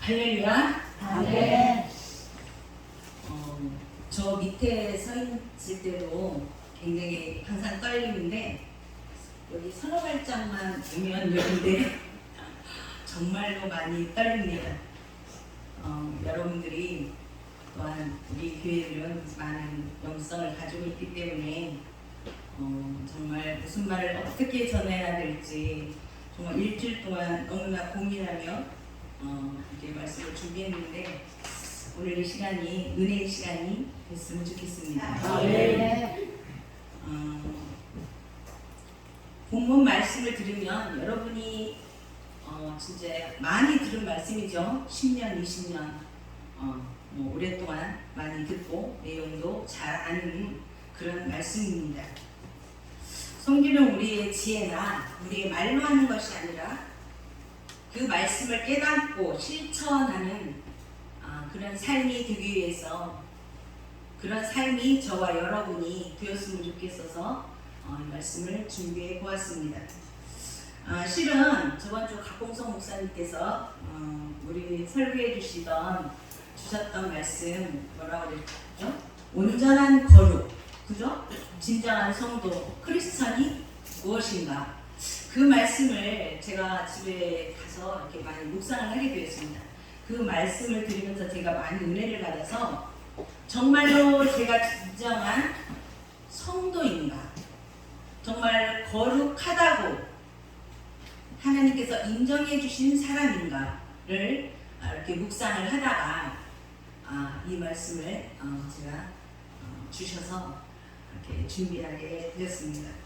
할렐루야. 아멘. 저 밑에 서 있을 때도 굉장히 항상 떨리는데 여기 서너 발짝만 오면 여기인데 정말로 많이 떨립니다. 여러분들이 또한 우리 교회는 많은 영성을 가지고 있기 때문에 정말 무슨 말을 어떻게 전해야 될지 정말 일주일 동안 너무나 고민하며 이렇게 말씀을 준비했는데 오늘 이 시간이 은혜의 시간이 됐으면 좋겠습니다. 네. 본문 말씀을 들으면 여러분이 진짜 많이 들은 말씀이죠. 10년, 20년 뭐 오랫동안 많이 듣고 내용도 잘 아는 그런 말씀입니다. 성경은 우리의 지혜나 우리의 말로 하는 것이 아니라 그 말씀을 깨닫고 실천하는 그런 삶이 되기 위해서 그런 삶이 저와 여러분이 되었으면 좋겠어서 이 말씀을 준비해 보았습니다. 실은 저번 주 각봉성 목사님께서 우리 설교해 주셨던 말씀 뭐라고 그랬죠? 온전한 거룩, 그죠? 진정한 성도, 크리스천이 무엇인가? 그 말씀을 제가 집에 가서 이렇게 많이 묵상을 하게 되었습니다. 그 말씀을 들으면서 제가 많이 은혜를 받아서 정말로 제가 진정한 성도인가? 정말 거룩하다고 하나님께서 인정해 주신 사람인가를 이렇게 묵상을 하다가 이 말씀을 제가 주셔서 이렇게 준비하게 되었습니다.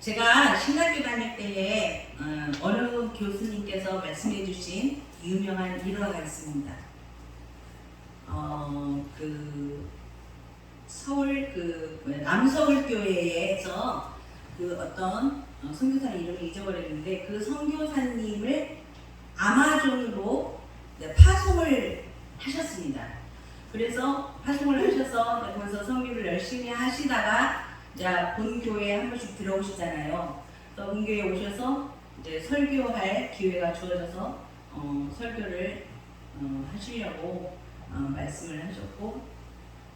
제가 신학교 다닐 때에 어느 교수님께서 말씀해 주신 유명한 일화가 있습니다. 서울 남서울 교회에서 어떤 선교사 이름을 잊어버렸는데 그 선교사님을 아마존으로 파송을 하셨습니다. 그래서 파송을 하셔서 거기서 선교를 열심히 하시다가 이제 본교회에 한 번씩 들어오시잖아요. 그래서 본교회에 오셔서 이제 설교할 기회가 주어져서 설교를 하시려고 말씀을 하셨고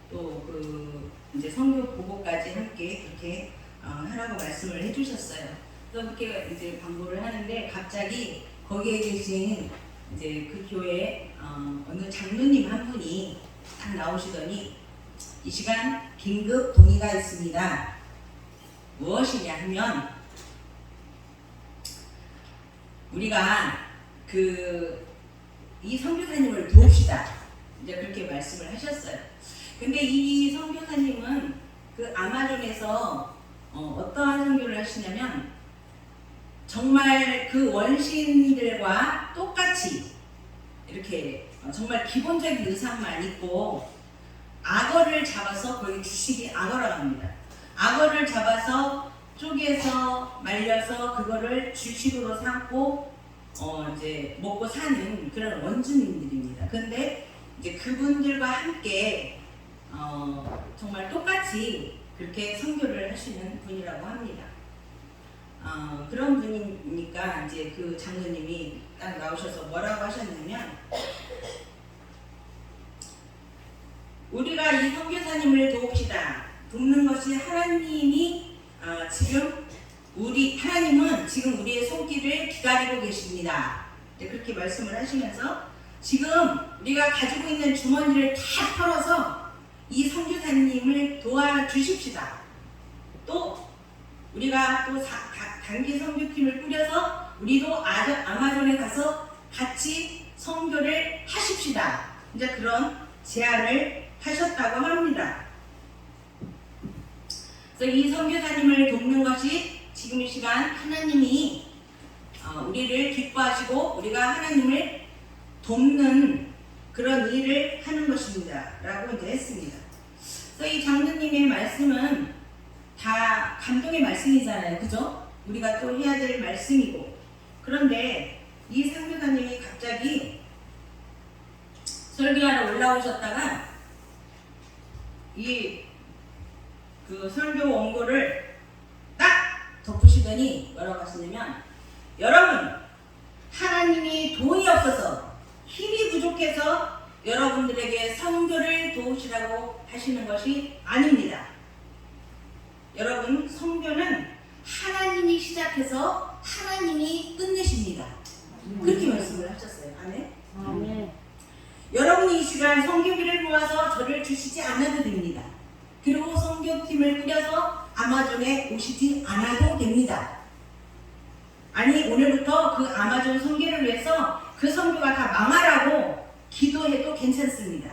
또 이제 선교 보고까지 함께 그렇게 하라고 말씀을 해주셨어요. 그래서 그렇게 이제 방문을 하는데 갑자기 거기에 계신 이제 그 교회 어느 장로님 한 분이 딱 나오시더니 이 시간 긴급 동의가 있습니다. 무엇이냐 하면 우리가 이 선교사님을 도웁시다. 이제 그렇게 말씀을 하셨어요. 근데 이 선교사님은 그 아마존에서 어떠한 선교를 하시냐면 정말 그 원신들과 똑같이 이렇게 정말 기본적인 의상만 입고 악어를 잡아서 거기 주식이 악어라고 합니다. 악어를 잡아서 쪼개서 말려서 그거를 주식으로 삼고 이제 먹고 사는 그런 원주민들입니다. 근데 이제 그분들과 함께 정말 똑같이 그렇게 선교를 하시는 분이라고 합니다. 그런 분이니까 이제 그 장로님이 딱 나오셔서 뭐라고 하셨냐면 우리가 이 선교사님을 도웁시다. 돕는 것이 하나님은 지금 우리의 손길을 기다리고 계십니다. 그렇게 말씀을 하시면서 지금 우리가 가지고 있는 주머니를 다 털어서 이 선교사님을 도와주십시다. 또 우리가 또 단기 선교팀을 꾸려서 우리도 아마존에 가서 같이 선교를 하십시다. 이제 그런 제안을 하셨다고 합니다. 그래서 이 선교사님을 돕는 것이 지금 이 시간 하나님이 우리를 기뻐하시고 우리가 하나님을 돕는 그런 일을 하는 것입니다. 라고 이제 했습니다. 그래서 이 장로님의 말씀은 다 감동의 말씀이잖아요. 그죠? 우리가 또 해야 될 말씀이고. 그런데 이 선교사님이 갑자기 설교하러 올라오셨다가 그 설교 원고를 딱 덮으시더니 뭐라고 하시냐면 여러분 하나님이 돈이 없어서 힘이 부족해서 여러분들에게 선교를 도우시라고 하시는 것이 아닙니다. 여러분, 선교는 하나님이 시작해서 하나님이 끝내십니다. 그렇게 말씀을 하셨어요. 아멘. 아멘. 여러분이 이 시간 선교비를 모아서 저를 주시지 않아도 됩니다. 그리고 선교팀을 꾸려서 아마존에 오시지 않아도 됩니다. 아니, 오늘부터 그 아마존 선교를 위해서 그 선교가 다 망하라고 기도해도 괜찮습니다.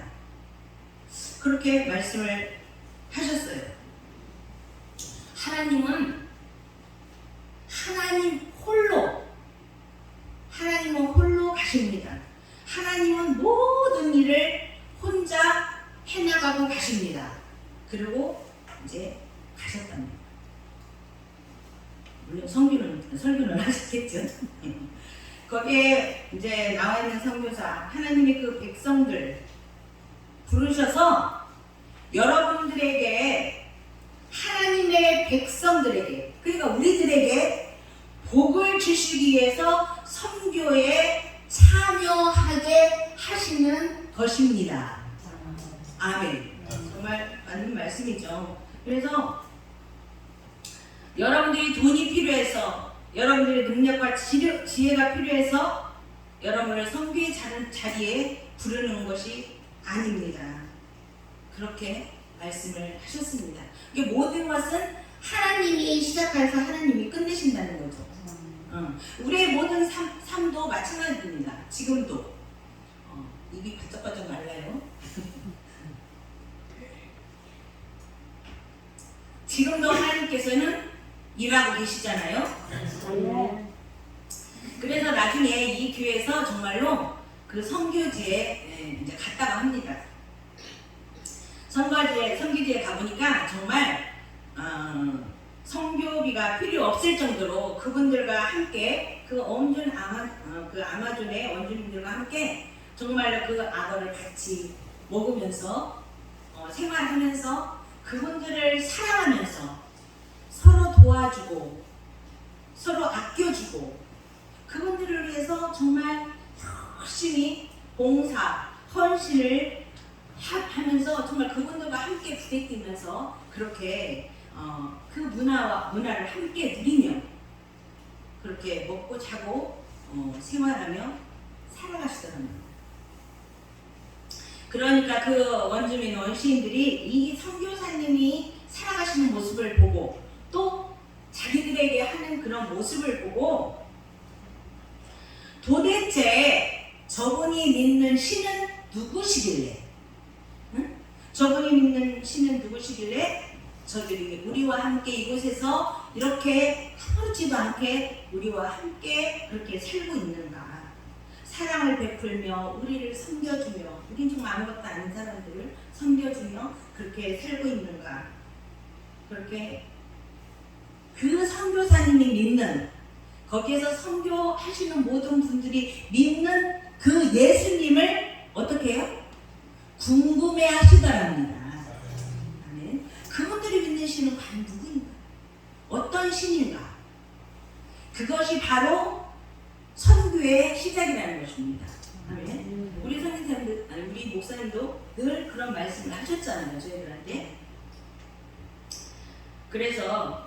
그렇게 말씀을 하셨어요. 하나님은 하나님은 홀로 가십니다. 하나님은 모든 일을 혼자 해나가고 가십니다. 그리고 이제 가셨답니다. 물론 설교는 하셨겠죠. 거기에 이제 나와 있는 선교사, 하나님의 그 백성들 부르셔서 여러분들에게, 하나님의 백성들에게, 그러니까 우리들에게 복을 주시기 위해서 선교에 참여하게 하시는 것입니다. 아멘. 정말 맞는 말씀이죠. 그래서 여러분들이 돈이 필요해서, 여러분들의 능력과 지혜가 필요해서 여러분을 선교의 자리에 부르는 것이 아닙니다. 그렇게 말씀을 하셨습니다. 이게 모든 것은 하나님이 시작해서 하나님이 끝내신다는 거죠. 우리의 모든 삶도 마찬가지입니다. 지금도 입이 바짝바짝 말라요. 지금도 하나님께서는 일하고 계시잖아요. 아멘. 그래서 나중에 이 교회에서 정말로 그 선교지에 이제 갔다가 합니다. 선교지에 가보니까 정말 선교비가 필요 없을 정도로 그분들과 함께 그 아마존의 원주민들과 함께 정말로 그 악어를 같이 먹으면서 생활하면서 그분들을 사랑하면서 서로 도와주고 서로 아껴주고 그분들을 위해서 정말 열심히 봉사, 헌신을 하면서 정말 그분들과 함께 부대끼면서 그렇게 그 문화를 함께 누리며 그렇게 먹고 자고 생활하며 살아가시더랍니다. 그러니까 그 원주민 원시인들이 이 선교사님이 살아가시는 모습을 보고 또 자기들에게 하는 그런 모습을 보고 도대체 저분이 믿는 신은 누구시길래, 저분이 믿는 신은 누구시길래 저들이 우리와 함께 이곳에서 이렇게 아무렇지도 않게 우리와 함께 그렇게 살고 있는가, 사랑을 베풀며 우리를 섬겨주며, 우린 정말 아무것도 아닌 사람들을 섬겨주며 그렇게 살고 있는가. 그렇게 그 선교사님이 믿는, 거기에서 선교하시는 모든 분들이 믿는 그 예수님을 어떻게 해요? 궁금해 하시더랍니다. 아멘. 그분들이 믿는 신은 과연 누구인가? 어떤 신인가? 그것이 바로 선교의 시작이라는 것입니다. 아멘. 우리 선생님들, 우리 목사님도 늘 그런 말씀을 하셨잖아요, 저희들한테. 그래서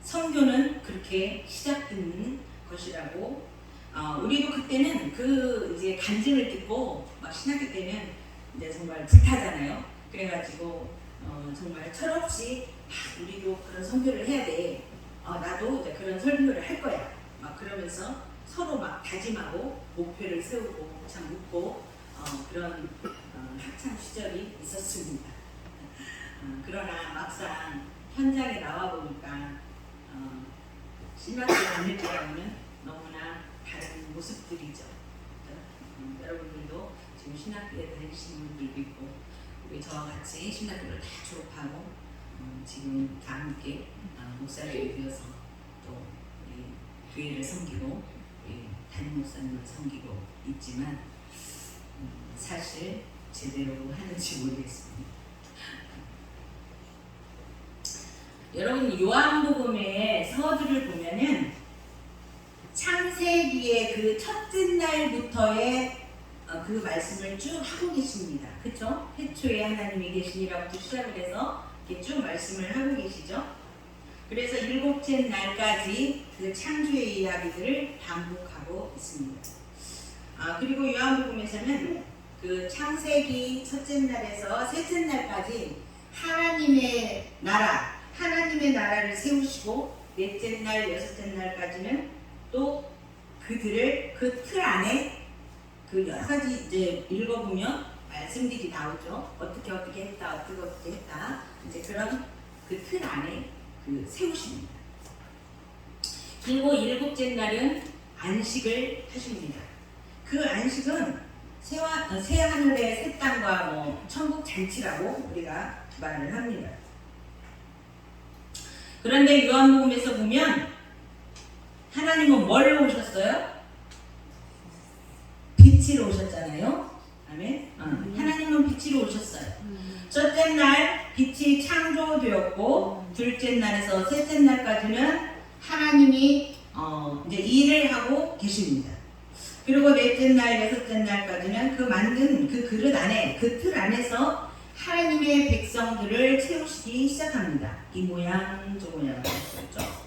선교는 그렇게 시작되는 것이라고. 우리도 그때는 그 이제 간증을 듣고 막 신학교 때는 이제 정말 불타잖아요. 그래가지고 정말 철없이 우리도 그런 선교를 해야 돼. 나도 이제 그런 선교를 할 거야. 막 그러면서 서로 막 다짐하고 목표를 세우고 참 묻고 그런 학창 시절이 있었습니다. 그러나 막상 현장에 나와 보니까 신학교 다닐 때하고는 너무나 다른 모습들이죠. 여러분들도 지금 신학교에 다니시는 분들도 있고 우리 저와 같이 신학교를 다 졸업하고 지금 다 함께 목사를 이어서 또 우리 교회를 섬기고 우리 담임 목사님을 섬기고 있지만 사실 제대로 하는지 모르겠습니다. 여러분 요한복음의 서두를 보면은 창세기의 그 첫째 창세할부터의 그 말씀을 쭉 하고 계십니다. 그쵸? 태초에 하나님이 계시니라부터 시작을 해서 이렇게 쭉 말씀을 하고 계시죠. 그래서 일곱째 날까지 그 창조의 이야기들을 반복하고 있습니다. 그리고 요한복음에서는 그 창세기 첫째 날에서 셋째 날까지 하나님의 나라를 세우시고 넷째 날, 여섯째 날까지는 또 그들을 그 틀 안에 그 여러 가지 이제 읽어보면 말씀들이 나오죠. 어떻게 했다, 어떻게 했다. 이제 그런 그 틀 안에 그 세우십니다. 그리고 일곱째 날은 안식을 하십니다. 그 안식은 새 하늘의 새 땅과 뭐 천국 잔치라고 우리가 말을 합니다. 그런데 요한복음에서 보면 하나님은 뭘 오셨어요? 빛으로 오셨잖아요. 아멘. 하나님은 빛으로 오셨어요. 첫째 날 빛이 창조되었고 둘째 날에서 셋째 날까지는 하나님이 이제 일을 하고 계십니다. 그리고 넷째 날, 여섯째 날까지는 그 만든 그 그릇 안에, 그 틀 안에서 하나님의 백성들을 채우시기 시작합니다. 이 모양, 저 모양을 했었죠.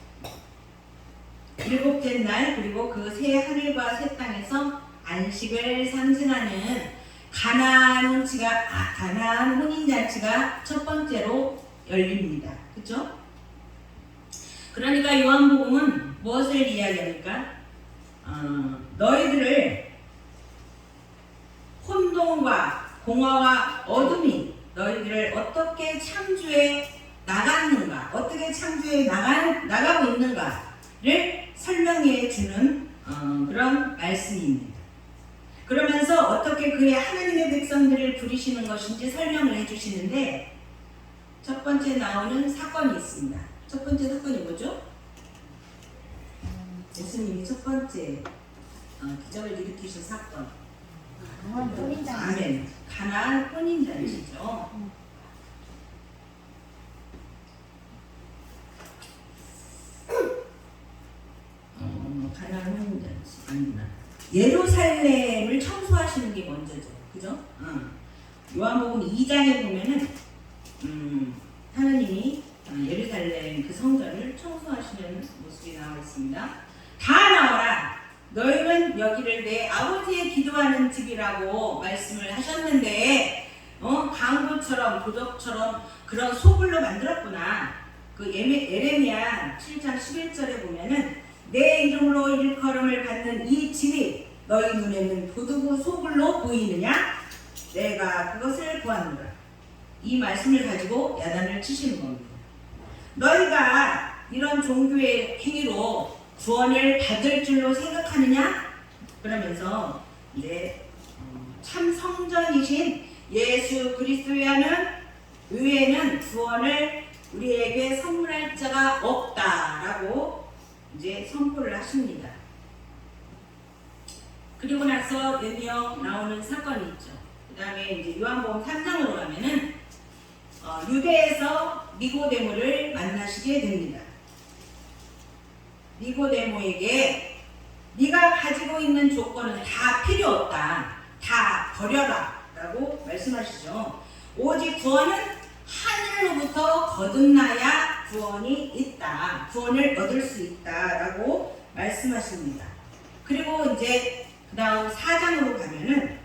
일곱째 날, 그리고 그 새 하늘과 새 땅에서 안식을 상징하는 가나안 혼인잔치가 첫 번째로 열립니다. 그죠? 그러니까 요한복음은 무엇을 이야기합니까? 너희들을 혼돈과 공허와 어둠이 너희들을 어떻게 창조해 나갔는가, 어떻게 창조해 나가고 있는가를 설명해 주는 그런 말씀입니다. 그러면서 어떻게 그의 하나님의 백성들을 부리시는 것인지 설명을 해주시는데 첫 번째 나오는 사건이 있습니다. 첫 번째 사건이 뭐죠? 예수님이 첫 번째 기적을 일으키신 사건. 아멘. 가나안 혼인잔치죠. 가나안 혼인잔치 아니구나. 예루살렘을 청소하시는 게 먼저죠. 그죠? 요한복음 2장에 보면은 하나님이 예루살렘 그 성전을 청소하시는 모습이 나와 있습니다. 다 나와라. 너희는 여기를 내 아버지의 기도하는 집이라고 말씀을 하셨는데 강도처럼 도적처럼 그런 소굴로 만들었구나. 그 에레미야 7장 11절에 보면은 내 이름으로 일컬음을 받는 이 집이 너희 눈에는 도둑의 소굴로 보이느냐? 내가 그것을 보았노라. 이 말씀을 가지고 야단을 치시는 겁니다. 너희가 이런 종교의 행위로 구원을 받을 줄로 생각하느냐? 그러면서 이제 참 성전이신 예수 그리스도 외에는 구원을 우리에게 선물할 자가 없다라고 이제 선포를 하십니다. 그리고 나서 드디어 나오는 사건이 있죠. 그 다음에 이제 요한복음 3장으로 가면은 유대에서 니고데모를 만나시게 됩니다. 니고데모에게 네가 가지고 있는 조건은 다 필요 없다. 다 버려라 라고 말씀하시죠. 오직 구원은 하늘로부터 거듭나야 구원이 있다. 구원을 얻을 수 있다 라고 말씀하십니다. 그리고 이제 그 다음 4장으로 가면은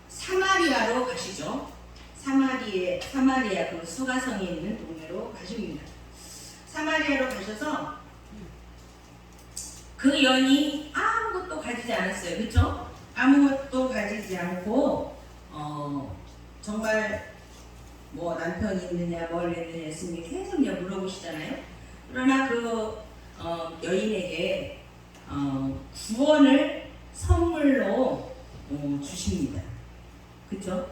사마리아로 가시죠. 사마리아 그 수가성이 있는 동네로 가십니다. 사마리아로 가셔서 그 여인이 아무것도 가지지 않았어요. 그렇죠? 아무것도 가지지 않고 정말 뭐 남편이 있느냐 뭘 했느냐 예수님이 계속 물어보시잖아요. 그러나 그 여인에게 구원을 선물로 주십니다. 그렇죠?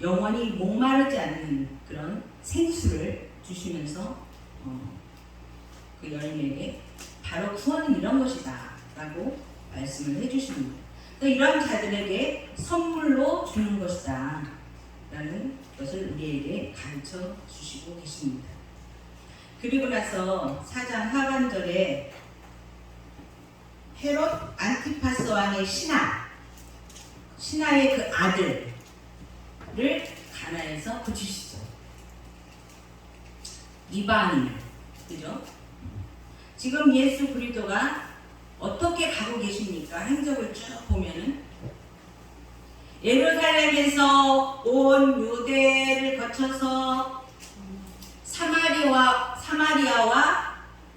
영원히 목마르지 않는 그런 생수를 주시면서 그 여인에게 바로 구원은 이런 것이다 라고 말씀을 해주십니다. 이런 자들에게 선물로 주는 것이다 라는 것을 우리에게 가르쳐 주시고 계십니다. 그리고 나서 4장 하반절에 헤롯 안티파스 왕의 신하의 그 아들을 가나에서 고치시죠. 이방인, 그죠? 지금 예수 그리스도가 어떻게 가고 계십니까? 행적을 쭉 보면은 예루살렘에서 온 유대를 거쳐서 사마리아와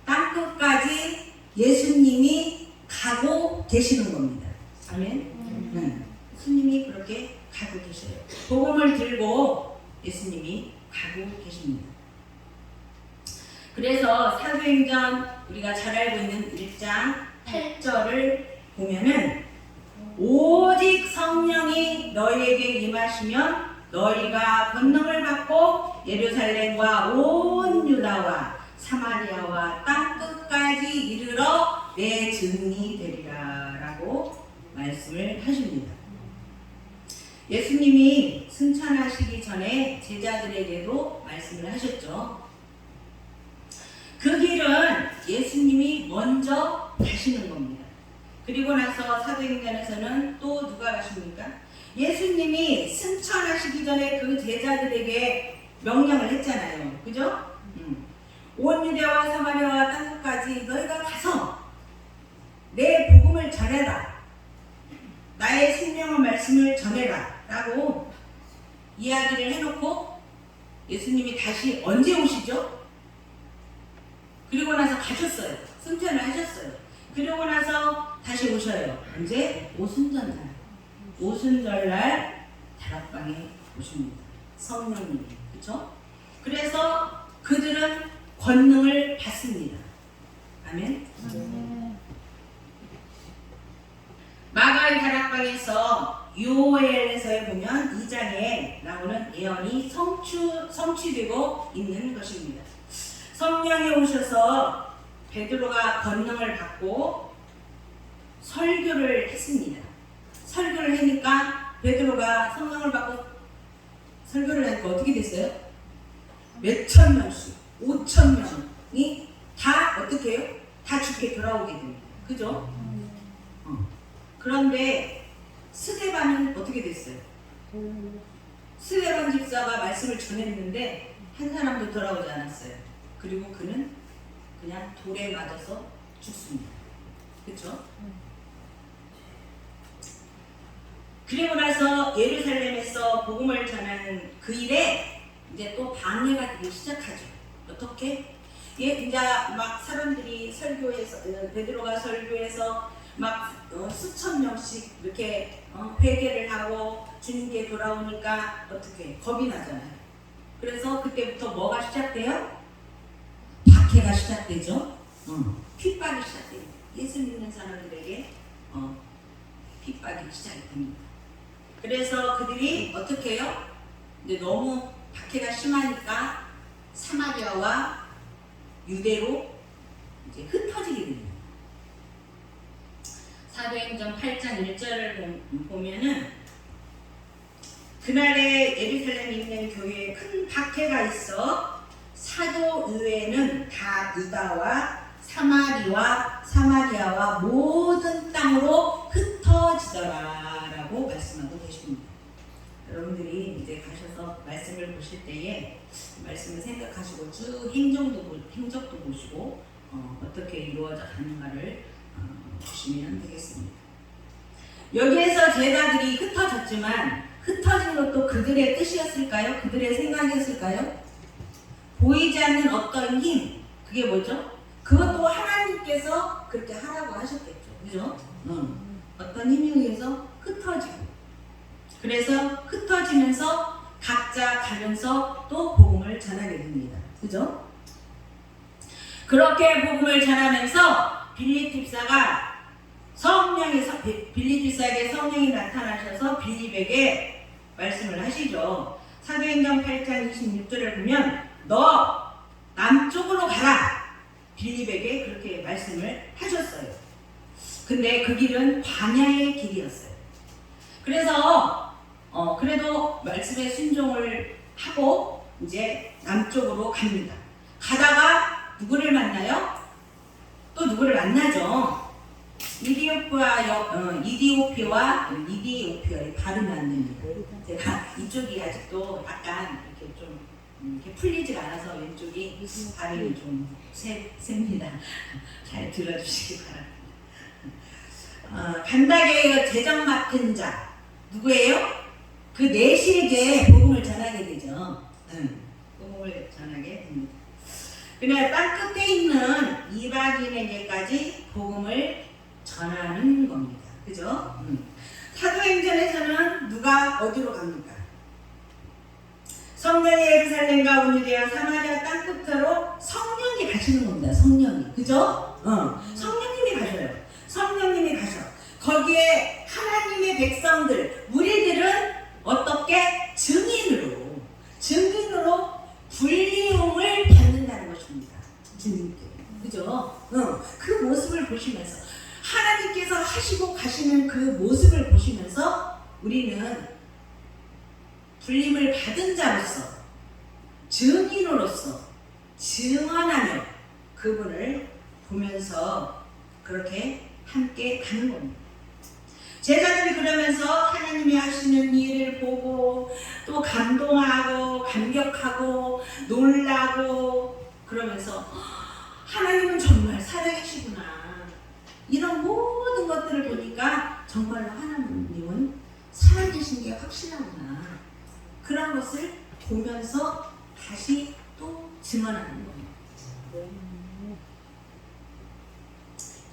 땅끝까지 예수님이 가고 계시는 겁니다. 아멘. 예수님이 그렇게 가고 계셔요. 복음을 들고 예수님이 가고 계십니다. 그래서 사도행전 우리가 잘 알고 있는 1장 8절을 보면은 오직 성령이 너희에게 임하시면 너희가 권능을 받고 예루살렘과 온 유다와 사마리아와 땅끝까지 이르러 내 증인이 되리라 라고 말씀을 하십니다. 예수님이 승천하시기 전에 제자들에게도 말씀을 하셨죠. 그 길은 예수님이 먼저 가시는 겁니다. 그리고 나서 사도행전에서는 또 누가 가십니까? 예수님이 승천하시기 전에 그 제자들에게 명령을 했잖아요. 그죠? 온 유대와 사마리아와 땅끝까지 너희가 가서 내 복음을 전해라. 나의 생명의 말씀을 전해라. 라고 이야기를 해놓고 예수님이 다시 언제 오시죠? 그리고 나서 가셨어요. 승천을 하셨어요. 그리고 나서 다시 오셔요. 언제? 오순절날. 오순절날 다락방에 오십니다. 성령님이. 그렇죠? 그래서 그들은 권능을 받습니다. 아멘. 마가의 다락방에서 요엘에서에 보면 2장에 나오는 예언이 성취되고 있는 것입니다. 성령이 오셔서 베드로가 권능을 받고 설교를 했습니다. 설교를 하니까 베드로가 성령을 받고 설교를 하니까 어떻게 됐어요? 몇천 명씩, 5천 명이 다 어떻게 해요? 다 죽게 돌아오게 됩니다. 그죠? 그런데 스데반은 어떻게 됐어요? 스데반 집사가 말씀을 전했는데 한 사람도 돌아오지 않았어요. 그리고 그는 그냥 돌에 맞아서 죽습니다. 그렇죠? 그리고 나서 예루살렘에서 복음을 전하는 그 일에 이제 또 방해가 되기 시작하죠. 어떻게? 이제 막 사람들이 설교에서 베드로가 설교해서 막 수천 명씩 이렇게 회개를 하고 주님께 돌아오니까 어떻게 겁이 나잖아요. 그래서 그때부터 뭐가 시작돼요? 박해가 시작되죠. 핍박이 시작돼요. 예수 믿는 사람들에게 핍박이 시작이 됩니다. 그래서 그들이 어떻게 해요? 이제 너무 박해가 심하니까 사마리아와 유대로 이제 흩어지게 됩니다. 사도행전 8장 1절을 보면은 그날에 예루살렘에 있는 교회에 큰 박해가 있어 사도 의회는 다 유다와 사마리아와 모든 땅으로 흩어지더라 라고 말씀하고 계십니다. 여러분들이 이제 가셔서 말씀을 보실 때에 말씀을 생각하시고 쭉 행적도 보시고 어떻게 이루어져 가는가를 보시면 되겠습니다. 여기에서 제자들이 흩어졌지만 흩어진 것도 그들의 뜻이었을까요? 그들의 생각이었을까요? 보이지 않는 어떤 힘, 그게 뭐죠? 그것도 하나님께서 그렇게 하라고 하셨겠죠. 그죠? 어떤 힘에 의해서 흩어지고, 그래서 흩어지면서 각자 가면서 또 복음을 전하게 됩니다. 그죠? 그렇게 복음을 전하면서 빌립 집사가 빌립 집사에게 성령이 나타나셔서 빌립에게 말씀을 하시죠. 사도행전 8장 26절을 보면 너 남쪽으로 가라. 빌립에게 그렇게 말씀을 하셨어요. 근데 그 길은 광야의 길이었어요. 그래서 그래도 말씀에 순종을 하고 이제 남쪽으로 갑니다. 가다가 누구를 만나요? 또 누구를 만나죠. 이디오피아와 발음이 안 됩니다. 제가 이쪽이 아직도 약간 이렇게 좀 이렇게 풀리지가 않아서 왼쪽이 발음이 좀 셉니다. 잘 들어주시기 바랍니다. 간다게 제정 맡은 자 누구예요? 그 내시에게 복음을 전하게 되죠. 복음을 전하게 됩니다. 그냥 땅 끝에 있는 이방인에게까지 복음을 전하는 겁니다. 그죠? 사도행전에서는 누가 어디로 갑니까? 성령이 예루살렘과 온 유대와 사마리아 땅 끝으로 성령이 가시는 겁니다. 성령이. 그죠? 성령님이 가셔요. 성령님이 가셔. 거기에 하나님의 백성들, 우리들은 어떻게? 증인으로 불리움을 받는다는 것입니다. 주님께. 그죠? 그 모습을 보시면서 하나님께서 하시고 가시는 그 모습을 보시면서 우리는 불림을 받은 자로서 증인으로서 증언하며 그분을 보면서 그렇게 함께 가는 겁니다. 제자들이 그러면서 하나님이 하시는 일을 보고 또 감동하고 감격하고 놀라고 그러면서 하나님은 정말 살아계시구나. 이런 모든 것들을 보니까 정말로 하나님은 살아계신 게 확실하구나. 그런 것을 보면서 다시 또 증언하는 겁니다.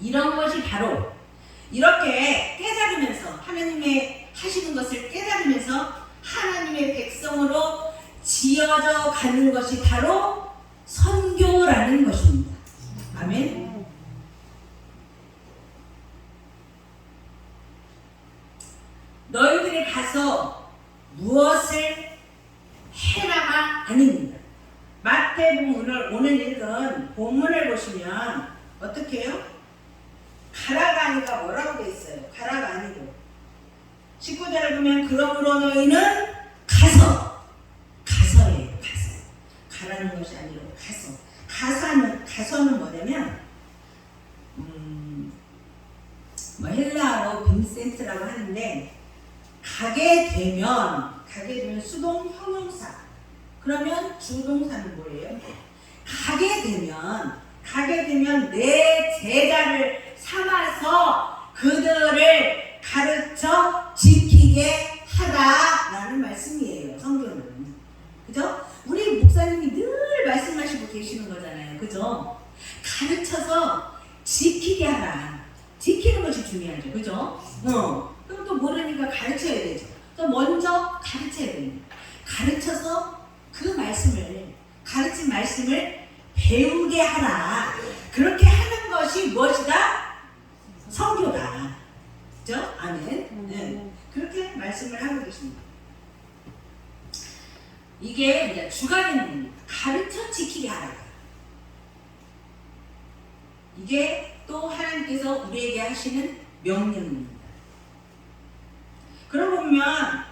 이런 것이 바로 이렇게 깨달으면서 하나님의 하시는 것을 깨달으면서 하나님의 백성으로 지어져 가는 것이 바로 선교라는 것입니다. 아멘. 너희들이 가서 무엇을 해라가 아닙니다. 마태복음 오늘 읽은 본문을 보시면 어떻게 해요? 가라가 아니라 뭐라고 돼 있어요? 가라가 아니고 19절을 보면 그러므로 너희는 가서예요. 가라는 것이 아니고 가서는 뭐냐면 헬라어로 빈센트라고 하는데 가게 되면 수동 형용사. 그러면 주동사는 뭐예요? 가게 되면 내 제자를 삼아서 그들을 가르쳐 지키게 하라라는 말씀이에요. 성경은. 그죠? 우리 목사님이 늘 말씀하시고 계시는 거잖아요. 그죠? 가르쳐서 지키게 하라. 지키는 것이 중요하죠. 그죠? 그럼 또 모르니까 가르쳐야 되죠. 또 먼저 가르쳐야 됩니다. 가르쳐서 그 말씀을, 가르친 말씀을 배우게 하라. 그렇게 하는 것이 무엇이다? 선교다. 그죠? 아멘. 그렇게 말씀을 하고 계십니다. 이게 이제 주가 되는 겁니다. 가르쳐 지키게 하라. 이게 또 하나님께서 우리에게 하시는 명령입니다. 그러고 보면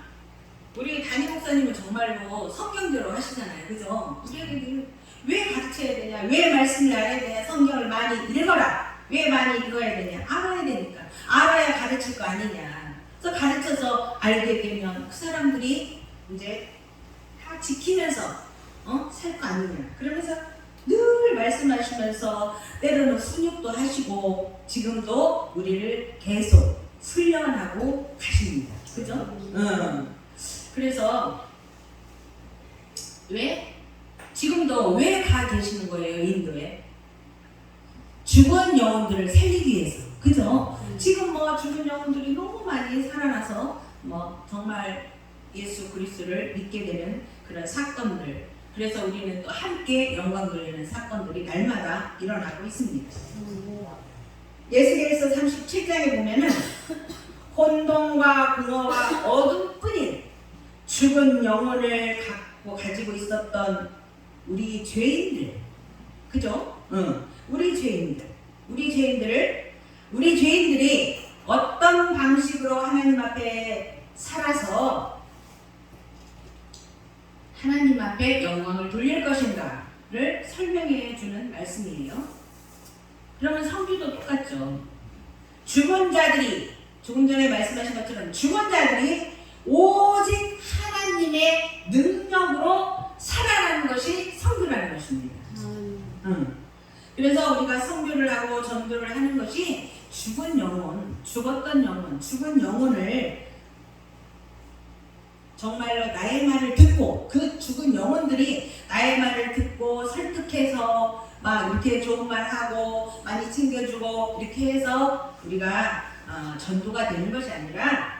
우리 담임 목사님은 정말로 성경대로 하시잖아요. 그죠? 우리에게 왜 가르쳐야 되냐? 왜 말씀을 알아야 되냐? 성경을 많이 읽어라. 왜 많이 읽어야 되냐? 알아야 되니까. 알아야 가르칠 거 아니냐. 그래서 가르쳐서 알게 되면 그 사람들이 이제 다 지키면서 살 거 아니냐. 그러면서 늘 말씀하시면서 때로는 훈육도 하시고 지금도 우리를 계속 훈련하고 가십니다. 그죠? 그래서 지금도 왜 가 계시는 거예요? 인도에 죽은 영혼들을 살리기 위해서. 그죠? 지금 죽은 영혼들이 너무 많이 살아나서 정말 예수 그리스도를 믿게 되는 그런 사건들. 그래서 우리는 또 함께 영광 돌리는 사건들이 날마다 일어나고 있습니다. 예수께서 37장에 보면은 혼돈과 공허와 어둠뿐인 죽은 영혼을 가지고 있었던 우리 죄인들, 그죠? 우리 죄인들이 어떤 방식으로 하나님 앞에 살아서 하나님 앞에 영광을 돌릴 것인가를 설명해 주는 말씀이에요. 그러면 성교도 똑같죠. 죽은 자들이, 조금 전에 말씀하신 것처럼 죽은 자들이 오직 하나님의 능력으로 살아나는 것이 성교라는 것입니다. 그래서 우리가 성교를 하고 전도를 하는 것이 죽은 영혼, 죽었던 영혼, 죽은 영혼을 정말로 나의 말을 듣고, 그 죽은 영혼들이 나의 말을 듣고 설득해서 막 이렇게 좋은 말 하고 많이 챙겨주고 이렇게 해서 우리가 전도가 되는 것이 아니라,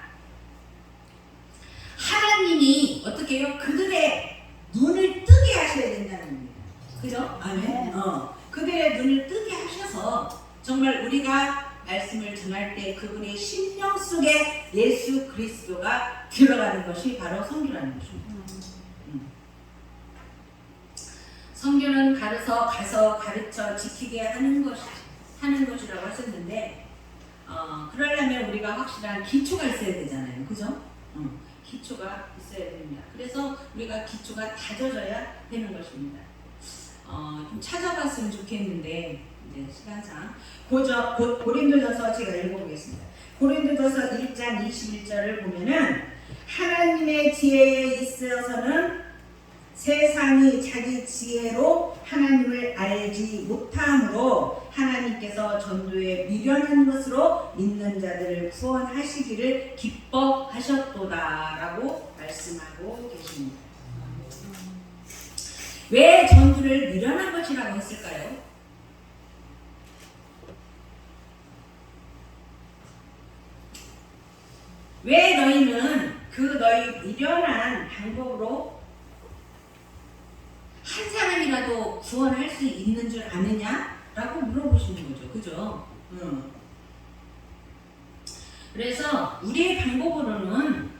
하나님이 어떻게 해요? 그들의 눈을 뜨게 하셔야 된다는 겁니다. 그죠? 아멘. 그들의 눈을 뜨게 하셔서 정말 우리가 말씀을 전할 때 그분의 심령 속에 예수 그리스도가 들어가는 것이 바로 선교라는 것입니다. 선교는 가서 가르쳐 지키게 하는 것이라고 하셨는데, 그러려면 우리가 확실한 기초가 있어야 되잖아요. 그죠? 기초가 있어야 됩니다. 그래서 우리가 기초가 다져져야 되는 것입니다. 좀 찾아봤으면 좋겠는데, 이제 시간상 고린도전서 제가 읽어보겠습니다. 고린도전서 1장 21절을 보면은, 하나님의 지혜에 있어서는 세상이 자기 지혜로 하나님을 알지 못함으로 하나님께서 전도에 미련한 것으로 믿는 자들을 구원하시기를 기뻐하셨도다라고 말씀하고 계십니다. 왜 전도를 미련한 것이라고 했을까요? 왜 너희는 너희 미련한 방법으로 한 사람이라도 구원할 수 있는 줄 아느냐? 라고 물어보시는 거죠. 그죠? 그래서 우리의 방법으로는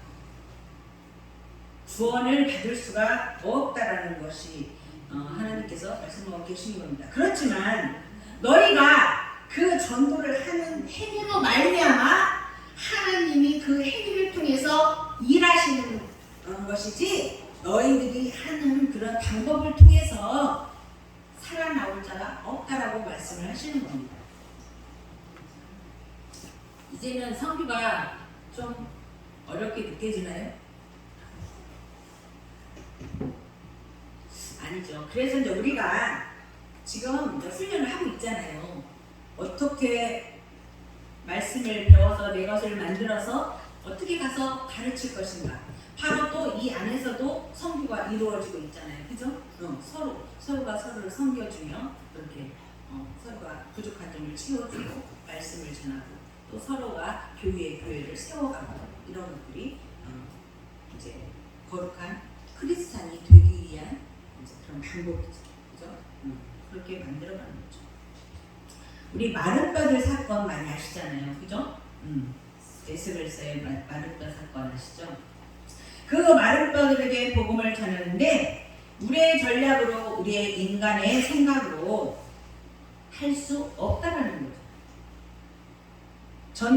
구원을 받을 수가 없다라는 것이 하나님께서 말씀하고 계시는 겁니다. 그렇지만 너희가 그 전도를 하는 행위로 말미암아 하나님이 그 행위를 통해서 일하시는 것이지, 너희들이 하는 그런 방법을 통해서 살아나올 자가 없다라고 말씀을 하시는 겁니다. 이제는 선교가 좀 어렵게 느껴지나요? 아니죠. 그래서 이제 우리가 지금 훈련을 하고 있잖아요. 어떻게 말씀을 배워서 내 것을 만들어서 어떻게 가서 가르칠 것인가. 바로 또 이 안에서도 선교가 이루어지고 있잖아요. 그죠? 서로가 서로를 섬겨주며 그렇게 서로가 부족한 점을 채워주고 말씀을 전하고 또 서로가 교회를 세워가고 이런 것들이 이제 거룩한 크리스찬이 되기 위한 이제 그런 방법이죠. 그죠? 그렇게 만들어가는 거죠. 우리 마른뼈들 사건 많이 아시잖아요. 그죠? 에스겔서의 마른뼈 사건 아시죠? 그 마른뼈들에게 복음을 전하는데 우리의 전략으로, 우리의 인간의 생각으로 할 수 없다라는 거죠.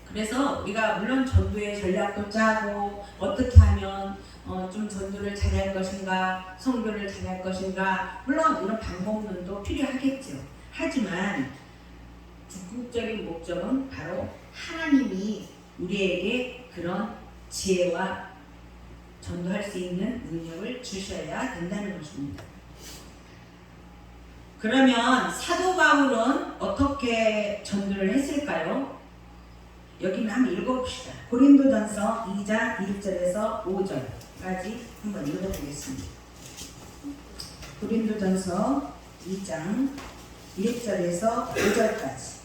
그래서 우리가 물론 전도의 전략도 짜고 어떻게 하면 좀 전도를 잘할 것인가, 선교를 잘할 것인가, 물론 이런 방법론도 필요하겠죠. 하지만 궁극적인 목적은 바로 하나님이 우리에게 그런 지혜와 전도할 수 있는 능력을 주셔야 된다는 것입니다. 그러면 사도 바울은 어떻게 전도를 했을까요? 여기는 한번 읽어봅시다. 고린도전서 2장 1절에서 5절까지 한번 읽어보겠습니다. 고린도전서 2장 1절에서 5절까지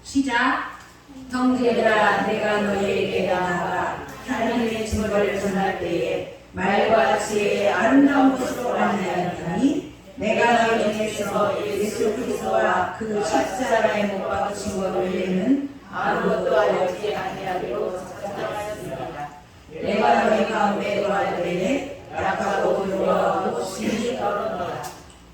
시작. 형제들아, 내가 너희에게 나아가 하나님의 증거를 전할 때에 말과 지혜의 아름다운 것으로 만나였더니 내가 너희 중에서 예수 그리스도와 그 십자가에 못 박으신 것을 외에는 아무것도 알지 아니하기로 작정하였습니다. 내가 너희 가운데 거할 때에 약하고 두려워 심히 떨어져라.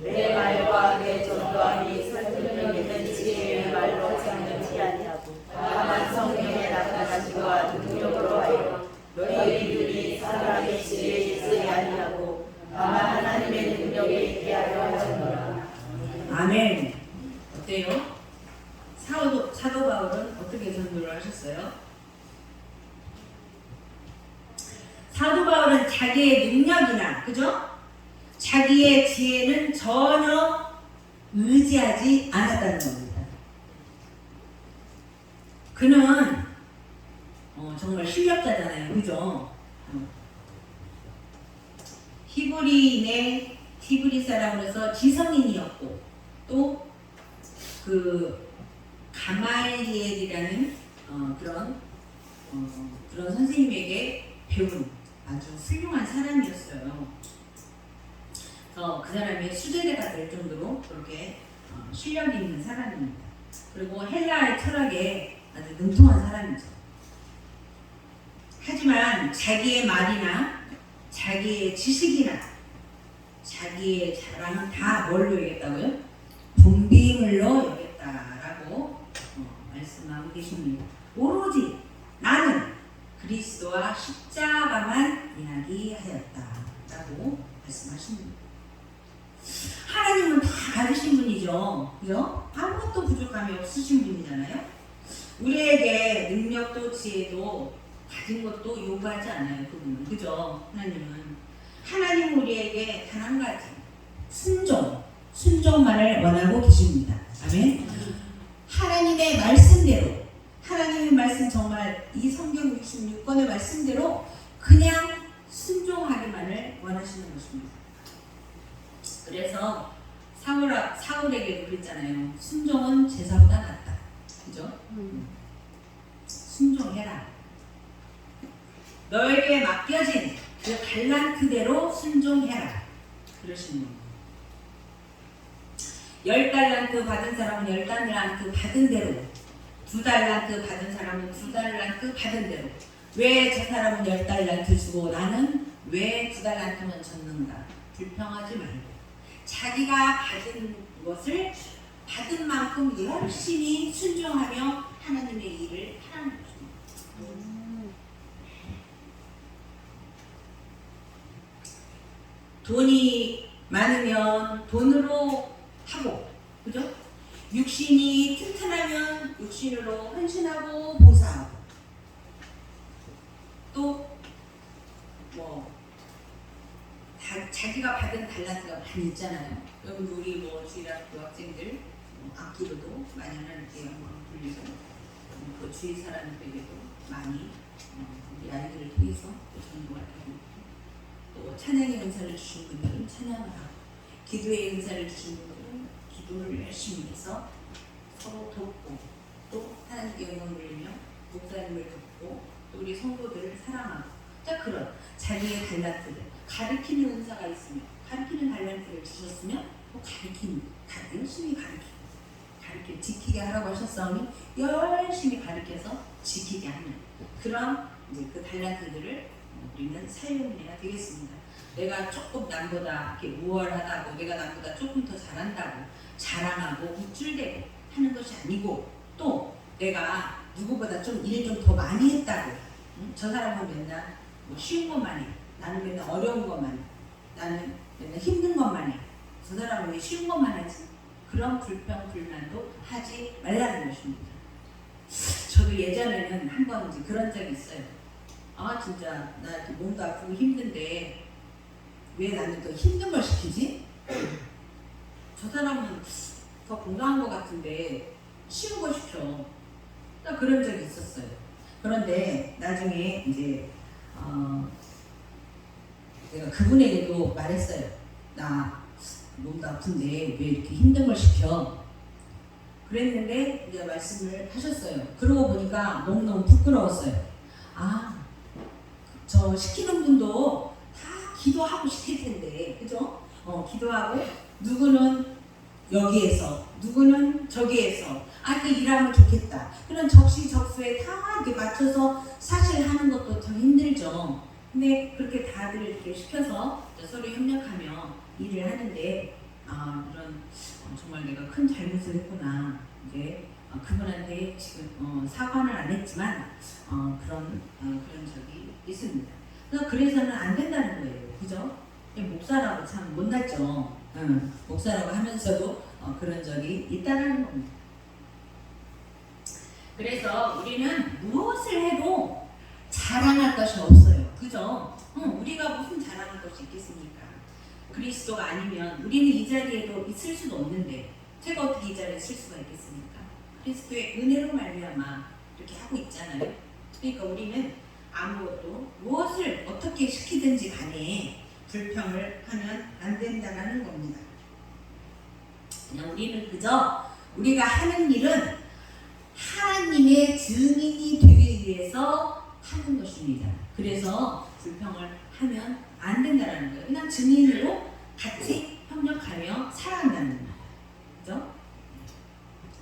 내 말과 내 전도함이 설득력 있는 지혜의 말로 하지 아니하고 다만 성령의 나타나심과 능력으로 하여 너희들이 사람의 지혜에 있지 아니하고 다만 하나님의 능력에 있게 하려 하셨노라. 아멘. 어때요? 그죠? 자기의 지혜는 전혀 의지하지 않았다는 겁니다. 그는 정말 실력자잖아요. 그죠? 히브리인의 히브리 사람으로서 지성인이었고 또 그 가말리엘이라는 그런 선생님에게 배운 아주 훌륭한 사람이었어요. 그래서 그 사람이 수제대가 될 정도로 그렇게 실력이 있는 사람입니다. 그리고 헬라의 철학에 아주 능통한 사람이죠. 하지만 자기의 말이나 자기의 지식이나 자기의 자랑은 다 뭘로 여겼다고요? 분비물로 여겼다라고 말씀하고 계십니다. 오로지 나는 그리스도와 십자가만 이야기하였다라고 말씀하십니다. 하나님은 다 가지신 분이죠. 그죠? 아무것도 부족함이 없으신 분이잖아요. 우리에게 능력도 지혜도 가진 것도 요구하지 않아요. 그분은. 그죠? 하나님은 우리에게 단 한 가지 순종만을 원하고 계십니다. 아멘. 하나님의 말씀대로 하나님의 말씀 정말 이 성경 66권의 말씀대로 그냥 순종하기만을 원하시는 것입니다. 그래서 사울에게도 그랬잖아요. 순종은 제사보다 낫다. 그죠? 순종해라. 너에게 맡겨진 그 달란트대로 순종해라. 그러시는 겁니다. 10달란트 받은 사람은 10달란트 받은 대로, 2달란트 받은 사람은 2달란트 받은 대로. 왜 저 사람은 10달란트 주고 나는 왜 2달란트만 줬는가? 불평하지 말고 자기가 받은 것을 받은 만큼 열심히 순종하며 하나님의 일을 하라는 것입니다. 돈이 많으면 돈으로 하고, 그죠? 육신이 튼튼하면 육신으로 헌신하고 봉사하고, 또 자기가 받은 달란트가 많이 있잖아요. 여러분 우리 주일학교 학생들 악기로도 많이 하나님께 영광을 돌리고 그 주위 사람들에게도 많이 우리 아이들을 통해서 전도가 되고 또 찬양의 은사를 주신 분들은 찬양을 하고 기도의 은사를 주신 분들은 기도를 열심히 해서 서로 돕고 또 하나님께 영광을 돌리며 목사님을 돕고 또 우리 성도들을 사랑하고 자 그런 자기의 달란트를 가르치는 은사가 있으면 가르치는 달란트를 주셨으면 또 열심히 가르치고 지키게 하라고 하셨사오니 열심히 가르쳐서 지키게 하는 그런 이제 그 달란트들을 우리는 사용해야 되겠습니다. 내가 조금 남보다 이렇게 우월하다고 내가 남보다 조금 더 잘한다고 자랑하고 우쭐대고 하는 것이 아니고 또 내가 누구보다 좀 일 좀 더 많이 했다고 저 사람은 맨날 쉬운 것만 해 나는 맨날 어려운 것만 해 나는 맨날 힘든 것만 해 저 사람은 왜 쉬운 것만 하지? 그런 불평 불만도 하지 말라는 것입니다. 저도 예전에는 한번 이제 그런 적이 있어요. 아 진짜 나 이렇게 몸도 아프고 힘든데 왜 나는 더 힘든 걸 시키지? 저 사람은 더 건강한 것 같은데 쉬운 거 시켜. 딱 그런 적이 있었어요. 그런데 나중에 이제 내가 그분에게도 말했어요. 나 몸도 아픈데 왜 이렇게 힘든 걸 시켜? 그랬는데 이제 말씀을 하셨어요. 그러고 보니까 너무너무 부끄러웠어요. 아, 저 시키는 분도 다 기도하고 시킬 텐데, 그죠? 기도하고 누구는 여기에서, 누구는 저기에서 그 일하면 좋겠다. 그런 적시적소에 다 이렇게 맞춰서 사실 하는 것도 참 힘들죠. 근데 그렇게 다들 이렇게 시켜서 서로 협력하며 일을 하는데 이런 정말 내가 큰 잘못을 했구나. 이제 그분한테 지금 사과는 안 했지만 그런 적이 있습니다. 그래서는 안 된다는 거예요. 그죠? 목사라고 참 못났죠. 목사라고 하면서도 그런 적이 있다는 겁니다. 그래서 우리는 무엇을 해도 자랑할 것이 없어요. 그죠? 우리가 무슨 자랑할 것이 있겠습니까? 그리스도가 아니면 우리는 이 자리에도 있을 수도 없는데 제가 어떻게 이 자리에 있을 수가 있겠습니까? 그리스도의 은혜로 말미암아 이렇게 하고 있잖아요. 그러니까 우리는 아무것도 무엇을 어떻게 시키든지 간에 불평을 하면 안 된다는 겁니다. 그냥 우리는 그저 우리가 하는 일은 하나님의 증인이 되기 위해서 하는 것입니다. 그래서 불평을 하면 안 된다는 거예요. 그냥 증인으로 같이 협력하며 살아간다는 거예요. 그죠?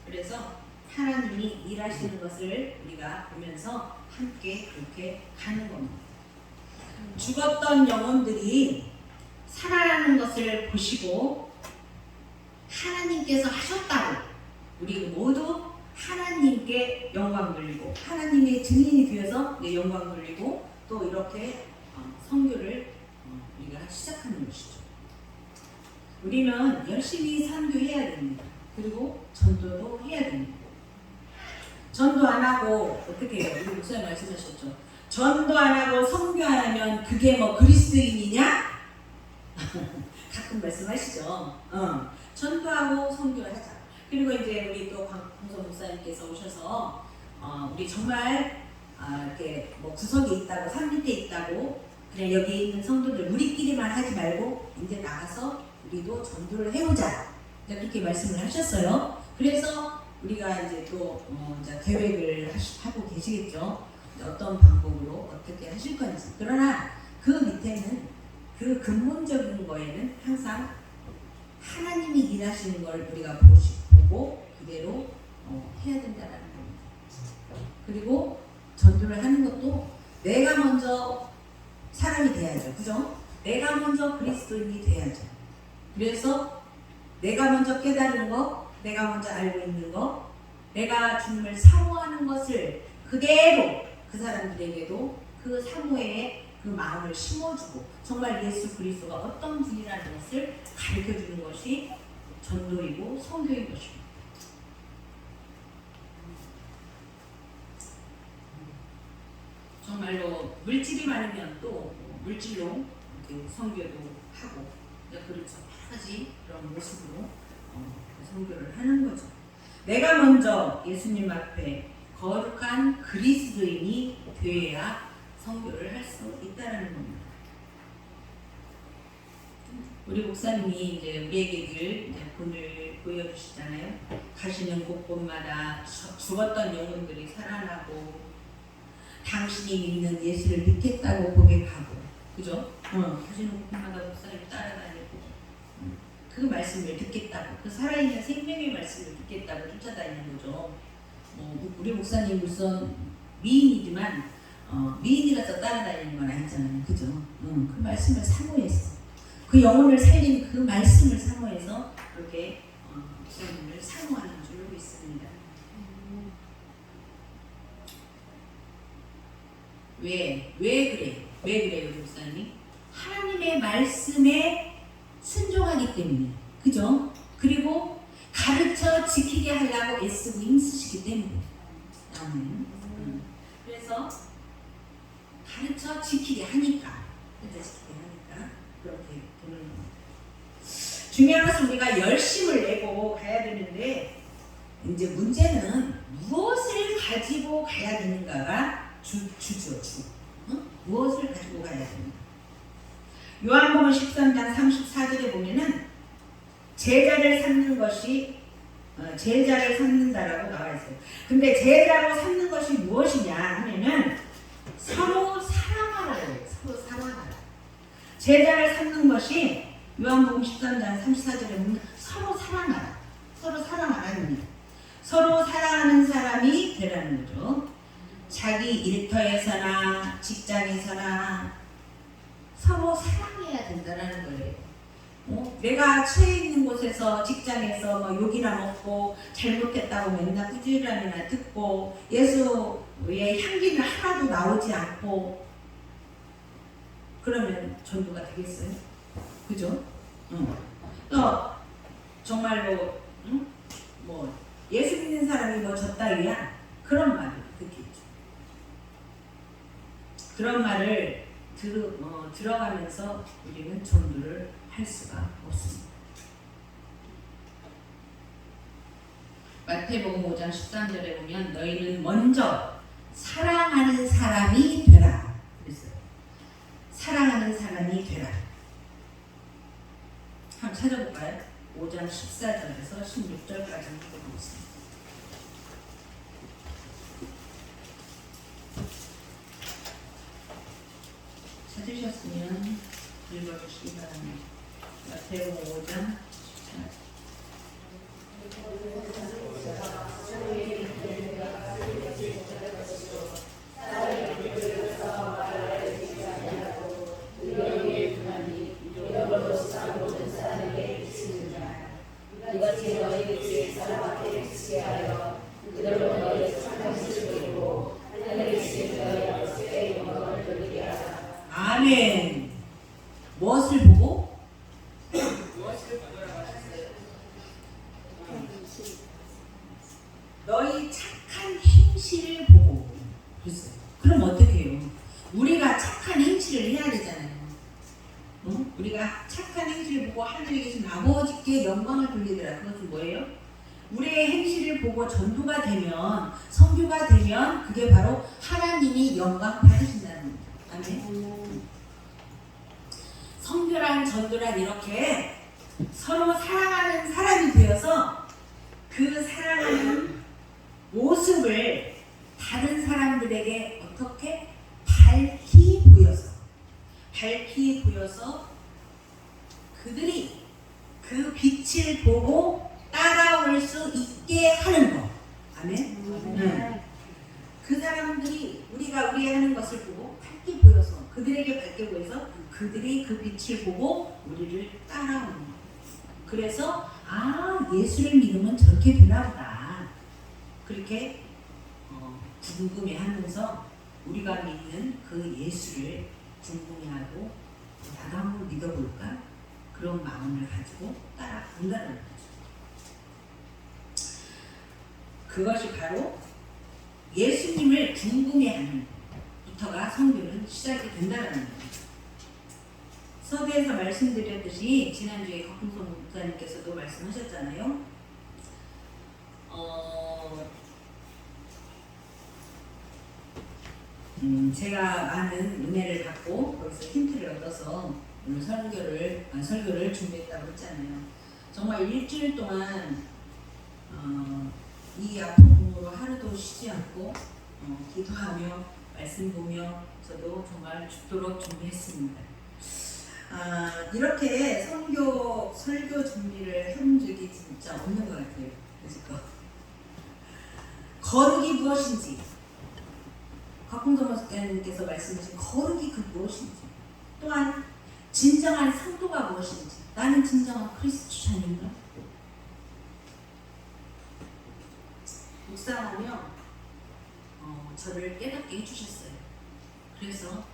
그래서 하나님이 일하시는 것을 우리가 보면서 함께 그렇게 가는 겁니다. 죽었던 영혼들이 살아나는 것을 보시고 하나님께서 하셨다고 우리 모두 하나님께 영광 돌리고 하나님의 증인이 되어서 영광 돌리고 또 이렇게 선교를 우리가 시작하는 것이죠. 우리는 열심히 선교해야 됩니다. 그리고 전도도 해야 됩니다. 전도 안 하고 어떻게 해요? 우리 목사님 말씀하셨죠. 전도 안 하고 선교 안 하면 그게 뭐 그리스도인이냐? 가끔 말씀하시죠. 전도하고 선교를 하자. 그리고 이제 우리 또 강성 목사님께서 오셔서 우리 정말 이렇게 뭐 구석에 있다고 산 밑에 있다고 그냥 여기 있는 성도들 우리끼리만 하지 말고 이제 나가서 우리도 전도를 해보자. 그렇게 말씀을 하셨어요. 그래서 우리가 이제 또 이제 계획을 하고 계시겠죠. 어떤 방법으로 어떻게 하실 건지. 그러나 그 밑에는 그 근본적인 거에는 항상 하나님이 일하시는 걸 우리가 보고 그대로 해야 된다는 겁니다. 그리고 전도를 하는 것도 내가 먼저 사람이 돼야죠. 그죠? 내가 먼저 그리스도인이 돼야죠. 그래서 내가 먼저 깨달은 거, 내가 먼저 알고 있는 거, 내가 주님을 사모하는 것을 그대로 그 사람들에게도 그 사모의 그 마음을 심어주고 정말 예수 그리스도가 어떤 분이라는 것을 가르쳐주는 것이 전도이고 선교인 것입니다. 정말로 물질이 많으면 또 물질로 선교도 하고 그렇죠. 여러 가지 그런 모습으로 선교를 하는 거죠. 내가 먼저 예수님 앞에 거룩한 그리스도인이 되어야 선교를 할 수 있다는 겁니다. 우리 목사님이 이제 우리에게 늘 본을 보여주시잖아요. 가시는 곳곳마다 죽었던 영혼들이 살아나고 당신이 믿는 예수를 믿겠다고 고백하고, 그죠? 가시는 곳곳마다 목사님 따라다니고 그 말씀을 듣겠다고, 그 살아있는 생명의 말씀을 듣겠다고 쫓아다니는 거죠. 우리 목사님 물론 미인이지만 미인이라서 따라다니는 건 아니잖아요. 그죠? 그 말씀을 사모해서 그 영혼을 살린 그 말씀을 사모해서 그렇게 목사님을 사모하는 줄로 있습니다. 왜 그래요? 왜 그래요, 우리 목사님? 하나님의 말씀에 순종하기 때문에, 그죠? 그리고 가르쳐 지키게 하려고 애쓰고 힘쓰시기 때문에. 그래서 가르쳐 지키게 하니까, 그렇게 보는 겁니다. 중요한 것은 우리가 열심을 내고 가야 되는데, 이제 문제는 무엇을 가지고 가야 되는가가 주죠. 무엇을 가지고 가야 됩니다. 요한복음 13장 34절에 보면은 제자를 삼는 것이 제자를 삼는다라고 나와 있어요. 근데 제자로 삼는 것이 무엇이냐 하면은 서로 사랑하라고 해요. 서로 사랑하라. 제자를 삼는 것이 요한복음 13장 34절에 보면 서로 사랑하라. 서로 사랑하라입니다. 서로 사랑하는 사람이 되라는 거죠. 자기 일터에서나 직장에서나 서로 사랑해야 된다는 거예요. 내가 처해 있는 곳에서 직장에서 욕이나 먹고 잘못했다고 맨날 꾸지람이나 듣고 예수의 향기는 하나도 나오지 않고 그러면 전도가 되겠어요? 그죠? 또 정말로 예수 믿는 사람이 뭐 졌다위야? 그런 말을 듣겠죠. 그런 말을 들어가면서 우리는 전도를 할 수가 없습니다. 마태복음 5장 13절에 보면 너희는 먼저 사랑하는 사람이 되라 그랬어요. 사랑하는 사람이 되라. 한번 찾아볼까요? 5장 14절에서 16절까지 읽어보겠습니다. 찾으셨으면 읽어주시기 바랍니다. 마태복음 5장 14절. 이것이 너희에게 사람에게 지게 하여 그들로 너희를 착하시고 하늘이신 너희 아버지께 영광을 돌리게 하라. 아멘. 무엇을 보고? 무엇을 보라고 하셨어요? 너희 착한 행실을 보고 그랬어요. 그럼 어떻게 해요? 우리가 착한 행실을 해야 되잖아요. 응? 우리가 착한 행실을 보고 하늘에 계신 아버지께 영광을 돌리더라. 그것은 뭐예요? 우리의 행실을 보고 전도가 되면, 선교가 되면 그게 바로 하나님이 영광 받으신다는 겁니다. 아멘. 선교란 전도란 이렇게 서로 사랑하는 사람이 되어서 그 사랑하는 모습을 다른 사람들에게 어떻게 밝히 보여서 그들이 그 빛을 보고 따라올 수 있게 하는 것. 아멘. 그 사람들이 우리가 하는 것을 보고 밝게 보여서 그들에게 밝게 보여서 그들이 그 빛을 보고 우리를 따라오는 것. 그래서 예수를 믿으면 저렇게 되나 보다. 그렇게 궁금해하면서 우리가 믿는 그 예수를 궁금해하고 나도 한번 믿어볼까? 그런 마음을 가지고 따라간다는 거죠. 그것이 바로 예수님을 궁금해하는 부터가 선교는 시작이 된다는 겁니다. 서두에서 말씀드렸듯이 지난주에 곽흥성 목사님께서도 말씀하셨잖아요. 제가 많은 은혜를 받고 거기서 힌트를 얻어서 오늘 설교를 준비했다고 했잖아요. 정말 일주일 동안 이 아픈 몸으로 하루도 쉬지 않고 기도하며 말씀 보며 저도 정말 죽도록 준비했습니다. 이렇게 설교 준비를 한 적이 진짜 없는 것 같아요. 그래서 거룩이 무엇인지, 곽흥성 목사님께서 말씀하신 거룩이 그 무엇인지, 또한 진정한 성도가 무엇인지, 나는 진정한 크리스찬인가? 묵상하며 저를 깨닫게 해주셨어요. 그래서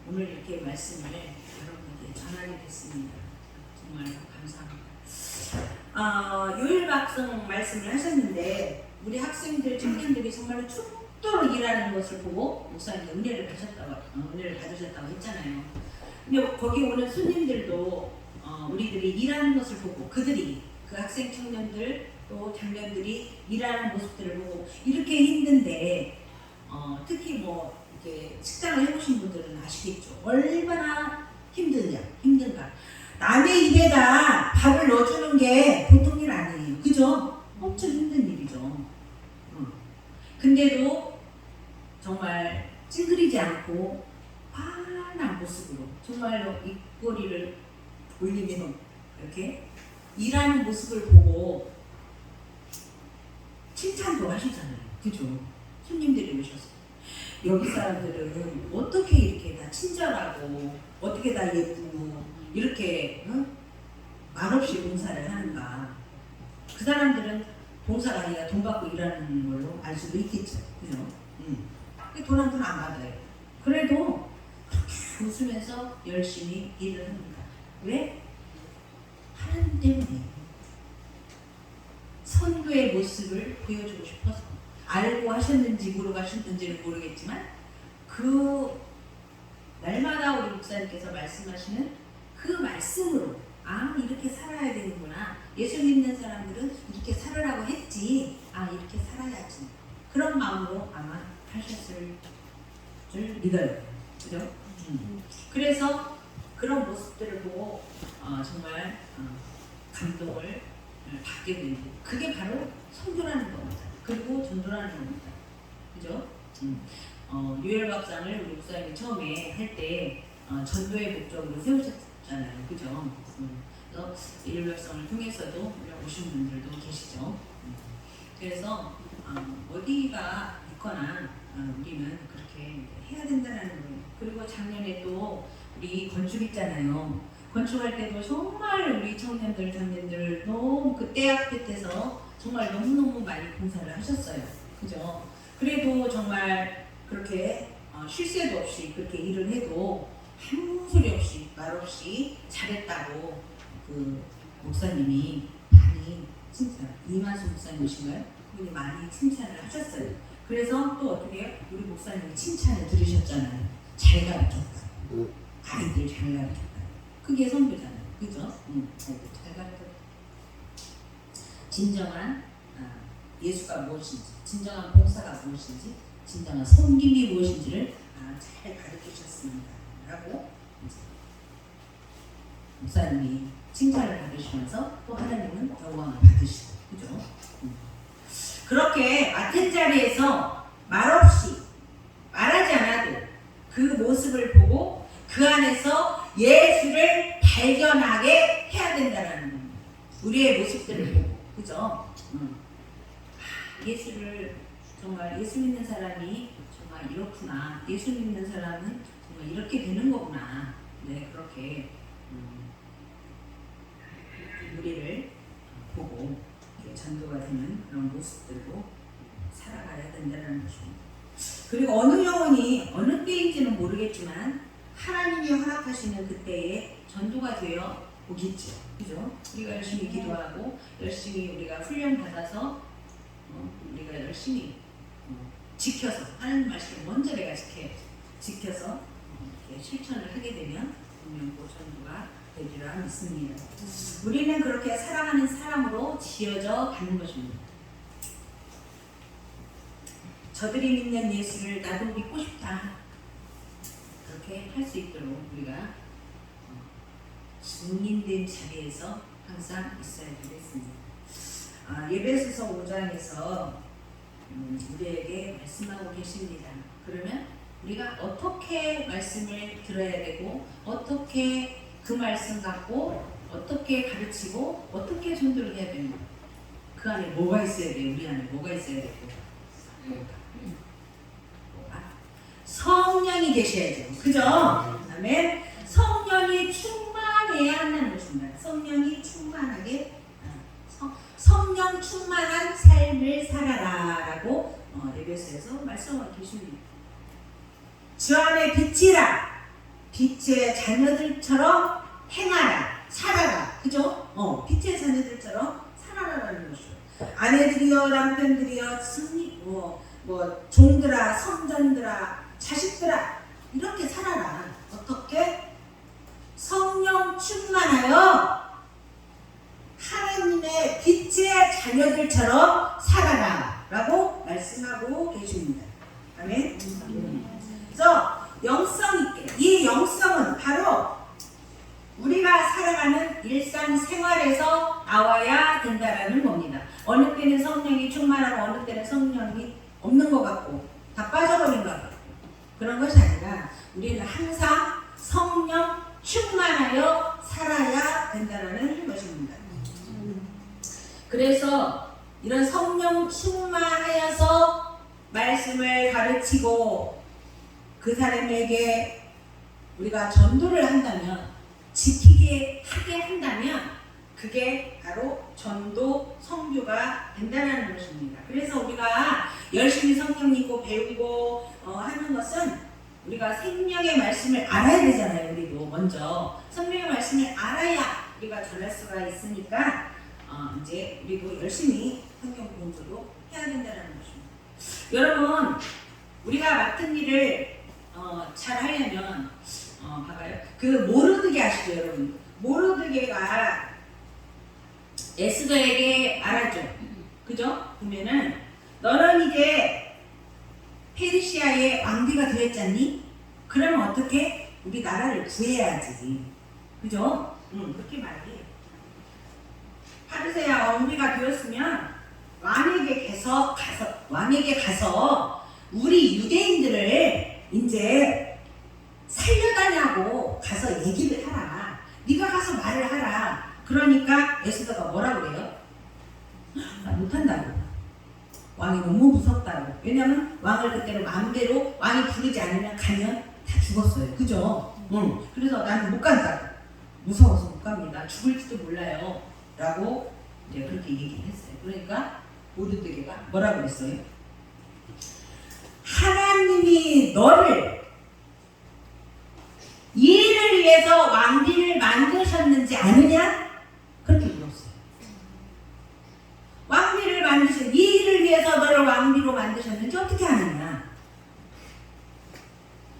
오늘 이렇게 말씀을 여러분에게 전하게 됐습니다. 정말 감사합니다. 요일 박성 말씀을 하셨는데 우리 학생들, 청년들이 정말로 죽도록 일하는 것을 보고 목사님께 은혜를 받으셨다고 했잖아요. 근데 거기 오는 손님들도 우리들이 일하는 것을 보고 그들이 그 학생, 청년들 또 장년들이 일하는 모습들을 보고 이렇게 힘든데 특히 뭐 이렇게 식당을 해보신 분들은 아시겠죠. 얼마나 힘든가. 남의 입에다 밥을 넣어주는 게 보통 일 아니에요. 그죠? 엄청 힘든 일이죠. 근데도 정말 찡그리지 않고 환한 모습으로 정말로 입꼬리를 올리며 이렇게 일하는 모습을 보고 칭찬도 하시잖아요. 그죠? 손님들이 오셔서 여기 사람들은 어떻게 이렇게 다 친절하고 어떻게 다 예쁘고 이렇게 말없이 봉사를 하는가. 그 사람들은 봉사가 아니라 돈 받고 일하는 걸로 알 수도 있겠죠. 그죠? 돈 한 푼 안 받아요. 그래도 그렇게 웃으면서 열심히 일을 합니다. 왜? 하나님 때문에. 선교의 모습을 보여주고 싶어서. 알고 하셨는지 모르고 하셨는지는 모르겠지만 그 날마다 우리 목사님께서 말씀하시는 그 말씀으로 이렇게 살아야 되는구나. 예수 믿는 사람들은 이렇게 살으라고 했지. 이렇게 살아야지. 그런 마음으로 아마 하셨을 줄 믿어요. 그죠? 그래서 그런 모습들을 보고 정말 감동을 받게 되고, 그게 바로 선교라는 겁니다. 그리고 전도라는 겁니다. 그죠? 유혈박상을 우리 목사님이 처음에 할 때 전도의 목적으로 세우셨잖아요. 그죠? 그래서 유혈박상을 통해서도 오신 분들도 계시죠. 그래서 어디가 있거나 우리는 그렇게 해야 된다는 거예요. 그리고 작년에 또 우리 건축했잖아요. 건축할 때도 정말 우리 청년들, 장년들도 그 때 앞에서 정말 너무너무 많이 봉사를 하셨어요. 그죠? 그래도 정말 그렇게 쉴 새도 없이 그렇게 일을 해도 아무 소리 없이 말 없이 잘했다고 그 목사님이 많이 칭찬, 이만수 목사님이신가요? 그분이 많이 칭찬을 하셨어요. 그래서 또 어떻게 우리 목사님이 칭찬을 들으셨잖아요. 잘 가르쳤다. 아이들 잘 가르쳤다. 그게 선교잖아요. 그죠? 아이들 잘 가르쳤다. 진정한 예수가 무엇인지, 진정한 봉사가 무엇인지, 진정한 섬김이 무엇인지를 잘 가르치셨습니다. 라고 목사님이 칭찬을 받으시면서 또 하나님은 영광을 받으시고, 그죠? 그렇게 맡은 자리에서 말없이, 말하지 않아도 그 모습을 보고 그 안에서 예수를 발견하게 해야 된다는 겁니다. 우리의 모습들을 보고, 그죠? 예수를 정말, 예수 믿는 사람이 정말 이렇구나. 예수 믿는 사람은 정말 이렇게 되는 거구나. 네, 그렇게 우리를 보고 전도가 되는 그런 모습들로 살아가야 된다는 것입니다. 그리고 어느 영혼이 어느 때인지는 모르겠지만 하나님이 허락하시는 그때에 전도가 되어 오겠죠. 그죠? 우리가 열심히 기도하고 열심히 우리가 훈련 받아서 우리가 열심히 지켜서 하나님 말씀을 먼저 내가 지켜서 이렇게 실천을 하게 되면 분명 그 전도가 되리라 믿습니다. 우리는 그렇게 살아가는 사람으로 지어져 가는 것입니다. 저들이 믿는 예수를 나도 믿고 싶다. 그렇게 할 수 있도록 우리가 증인된 자리에서 항상 있어야 되겠습니다. 예배소서 5장에서 우리에게 말씀하고 계십니다. 그러면 우리가 어떻게 말씀을 들어야 되고, 어떻게 그 말씀 갖고 어떻게 가르치고 어떻게 전도를 해야 되는가? 그 안에 뭐가 있어야 돼요? 우리 안에 뭐가 있어야 되고? 성령이 계셔야죠. 그죠? 아멘. 성령이 충만해야 한다는 것입니다. 성령이 충만하게, 성령 충만한 삶을 살아라라고 에베소에서 말씀하고 계십니다. 주 안에 빛이라, 빛의 자녀들처럼 행하라, 살아라. 그죠? 빛의 자녀들처럼 살아라라는 것이죠. 아내들이여, 남편들이여, 종들아, 성전들아, 자식들아, 이렇게 살아라. 어떻게? 성령 충만하여 하나님의 빛의 자녀들처럼 살아라 라고 말씀하고 계십니다. 아멘. 그래서 영성 있게, 이 영성은 바로 우리가 살아가는 일상생활에서 나와야 된다라는 겁니다. 어느 때는 성령이 충만하고 어느 때는 성령이 없는 것 같고 다 빠져버린 것 같고 그런 것이 아니라 우리는 항상 성령 충만하여 살아야 된다는 것입니다. 그래서 이런 성령 충만하여서 말씀을 가르치고 그 사람에게 우리가 전도를 한다면, 지키게 하게 한다면 그게 바로 전도 성교가 된다는 것입니다. 그래서 우리가 열심히 성경 읽고 배우고 하는 것은 우리가 생명의 말씀을 알아야 되잖아요. 우리도 먼저 성령의 말씀을 알아야 우리가 전할 수가 있으니까 이제 우리도 열심히 성경 공부도 해야 된다는 것입니다. 여러분, 우리가 맡은 일을 잘 하려면 봐봐요. 그 모르드게 아시죠, 여러분? 모르드게가 에스더에게 말하죠. 그죠? 보면은 너는 이제 페르시아의 왕비가 되었잖니? 그러면 어떻게? 우리 나라를 구해야지. 그죠? 그렇게 말해. 파르세아 왕비가 되었으면 왕에게 가서 우리 유대인들을 이제 살려달라고 가서 얘기를 하라. 네가 가서 말을 하라. 그러니까 에스더가 뭐라 그래요? 나 못한다고. 왕이 너무 무섭다고. 왜냐면 왕을 그때로 마음대로 왕이 부르지 않으면 가면 다 죽었어요. 그죠? 그래서 나는 못 간다고. 무서워서 못 갑니다. 죽을지도 몰라요. 라고 이제 그렇게 얘기를 했어요. 그러니까 모르드게가 뭐라 그랬어요? 하나님이 너를 이 일을 위해서 왕비를 만드셨는지 아느냐? 그렇게 물었어요. 왕비를 이 일을 위해서 너를 왕비로 만드셨는지 어떻게 아느냐?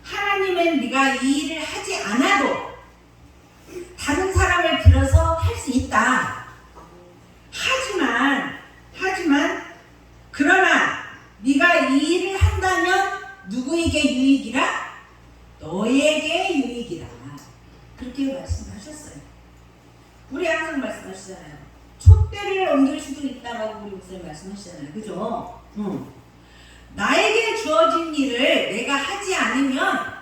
하나님은 네가 이 일을 하지 않아도 다른 사람을 들어서 할 수 있다. 하지만 그러나 네가 이 일을 한다면 누구에게 유익이라? 너에게 유익이라. 그렇게 말씀하셨어요. 우리 항상 말씀하시잖아요. 촛대를 옮길 수도 있다라고 우리 목사님 말씀하시잖아요. 그죠? 나에게 주어진 일을 내가 하지 않으면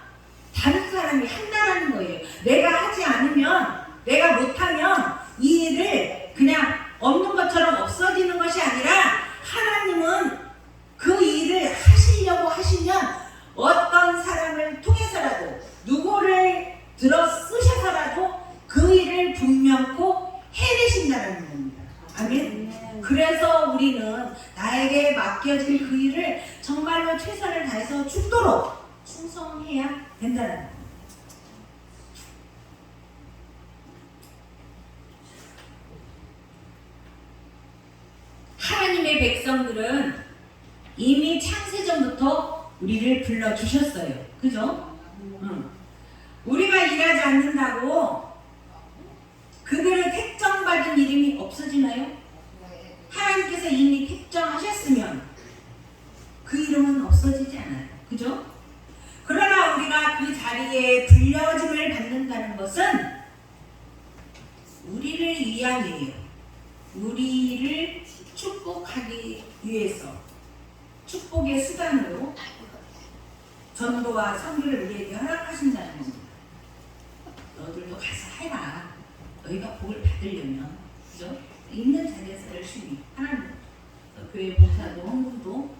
다른 사람이 한다라는 거예요. 내가 하지 않으면, 내가 못하면 이 일을 그냥 없는 것처럼 없어지는 것이 아니라 하나님은 그 일을 하시려고 하시면 어떤 사람을 통해서라도 누구를 들어 쓰셔서라도 그 일을 분명코 해내신다는 겁니다. 아멘. 그래서 우리는 나에게 맡겨진 그 일을 정말로 최선을 다해서 죽도록 충성해야 된다는 겁니다. 하나님의 백성들은 이미 창세전부터 우리를 불러주셨어요. 그죠? 우리가 일하지 않는다고 그들을 택정받은 이름이 없어지나요? 하나님께서 이미 택정하셨으면 그 이름은 없어지지 않아요. 그죠? 그러나 우리가 그 자리에 불려짐을 받는다는 것은 우리를 위함이에요. 우리를 축복하기 위해서 축복의 수단으로 전도와 선교를 우리에게 허락하신다는 겁니다. 너희들도 가서 해라. 너희가 복을 받으려면, 그죠? 있는 자리에서 열심히 하나님, 교회 봉사도 헌금도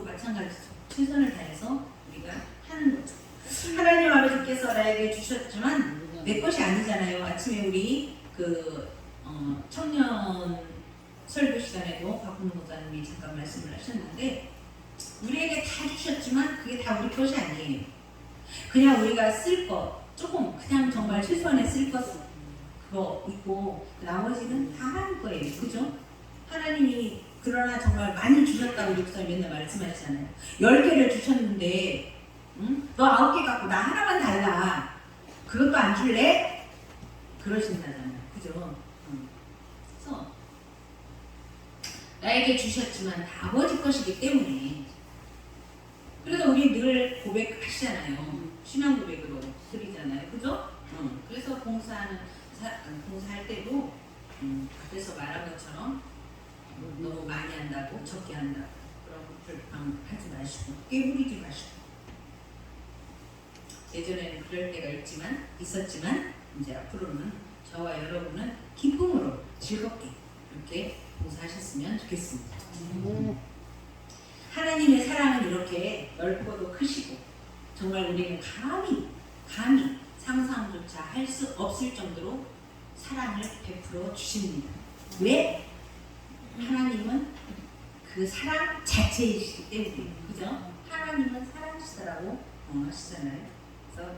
마찬가지죠. 최선을 다해서 우리가 하는 거죠. 하나님 아버지께서 나에게 주셨지만 내 것이 아니잖아요. 아침에 우리 청년 설교 시간에도 박근호 목사님이 잠깐 말씀을 하셨는데 우리에게 다 주셨지만 그게 다 우리 것이 아니에요. 그냥 우리가 쓸 것 조금 그냥 정말 최소한의 쓸 것 그거 있고 나머지는 다 하는 거예요. 그죠? 하나님이 그러나 정말 많이 주셨다고 우리 목사님 맨날 말씀하시잖아요. 10개를 주셨는데 너 9개 갖고 나 하나만 달라. 그것도 안 줄래? 그러신다잖아요. 그죠? 그래서 나에게 주셨지만 다 아버지 것이기 때문에 그래서 우리 늘 고백하시잖아요. 신앙 고백으로 드리잖아요. 그죠? 그래서 봉사할 때도 앞에서 말한 것처럼 너무 많이 한다고 적게 한다고 그런 불평하지 마시고 깨부리지 마시고 예전에는 그럴 때가 있었지만 이제 앞으로는 저와 여러분은 기쁨으로 즐겁게 이렇게 봉사하셨으면 좋겠습니다. 하나님의 사랑은 이렇게 넓고도 크시고 정말 우리는 감히 상상조차 할 수 없을 정도로 사랑을 베풀어 주십니다. 왜? 하나님은 그 사랑 자체이시기 때문에. 그죠? 하나님은 사랑이시더라고 하시잖아요. 그래서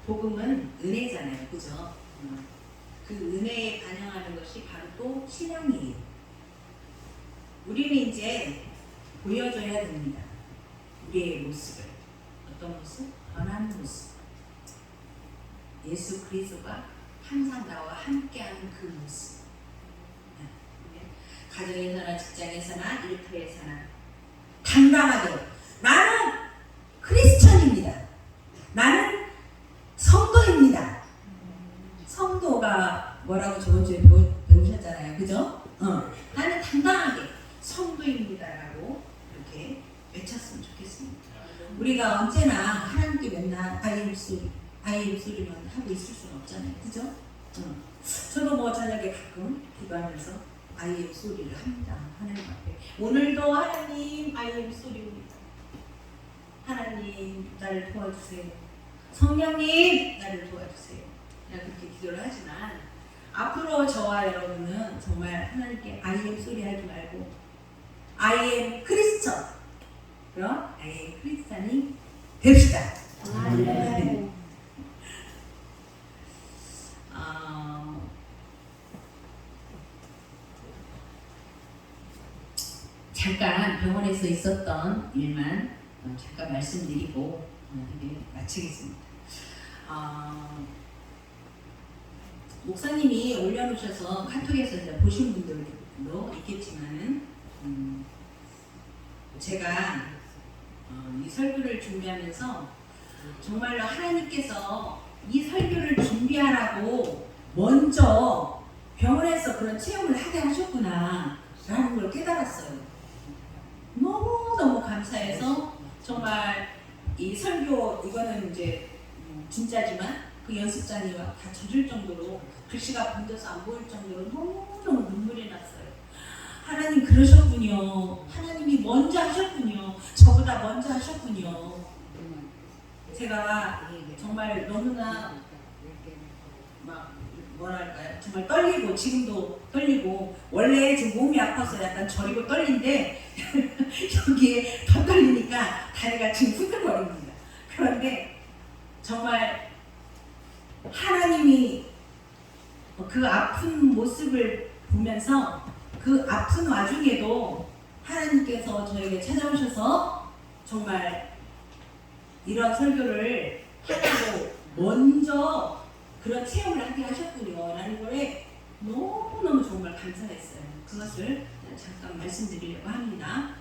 복음은 은혜잖아요. 그죠? 그 은혜에 반영하는 것이 바로 또 신앙이에요. 우리는 이제 보여줘야 됩니다. 우리의 모습을, 어떤 모습? 변한 모습. 예수 그리스도가 항상 나와 함께하는 그 모습. 가정에서나 직장에서나 일터에서나 당당하게 나는 크리스천입니다. 나는 성도입니다. 성도가 뭐라고 저번 주에 배우셨잖아요. 그죠? 나는 당당하게 성도입니다라고 이렇게 외쳤으면 좋겠습니다. 우리가 언제나 하나님께 맨날 아이 목소리만 하고 있을 수는 없잖아요. 그죠? 저도 뭐 저녁에 가끔 기도하면서 아이의 목소리를 합니다. 하나님 앞에. 오늘도 하나님 아이의 목소리입니다. 하나님 나를 도와주세요. 성령님 나를 도와주세요. 그냥 그렇게 기도를 하지만 앞으로 저와 여러분은 정말 하나님께 아이의 목소리 하지 말고 I am 크리스천, 그럼 I am 크리스찬이 됩시다. 아멘. 잠깐 병원에서 있었던 일만 잠깐 말씀드리고 이제 마치겠습니다. 목사님이 올려놓으셔서 카톡에서 이제 보신 분들도 있겠지만은 제가 이 설교를 준비하면서 정말로 하나님께서 이 설교를 준비하라고 먼저 병원에서 그런 체험을 하게 하셨구나 라는 걸 깨달았어요. 너무너무 감사해서 정말 이 설교 이거는 이제 진짜지만 그 연습장이 다 젖을 정도로 글씨가 번져서 안 보일 정도로 너무너무 눈물이 났어요. 하나님 그러셨군요. 하나님이 먼저 하셨군요. 저보다 먼저 하셨군요. 제가 정말 너무나 막 뭐랄까요? 정말 떨리고 지금도 떨리고 원래 지금 몸이 아파서 약간 저리고 떨린데 여기에 더 떨리니까 다리가 지금 후들거립니다. 그런데 정말 하나님이 그 아픈 모습을 보면서 그 아픈 와중에도 하나님께서 저에게 찾아오셔서 정말 이런 설교를 하라고 먼저 그런 체험을 하게 하셨군요 라는 거에 너무너무 정말 감사했어요. 그것을 잠깐 말씀드리려고 합니다.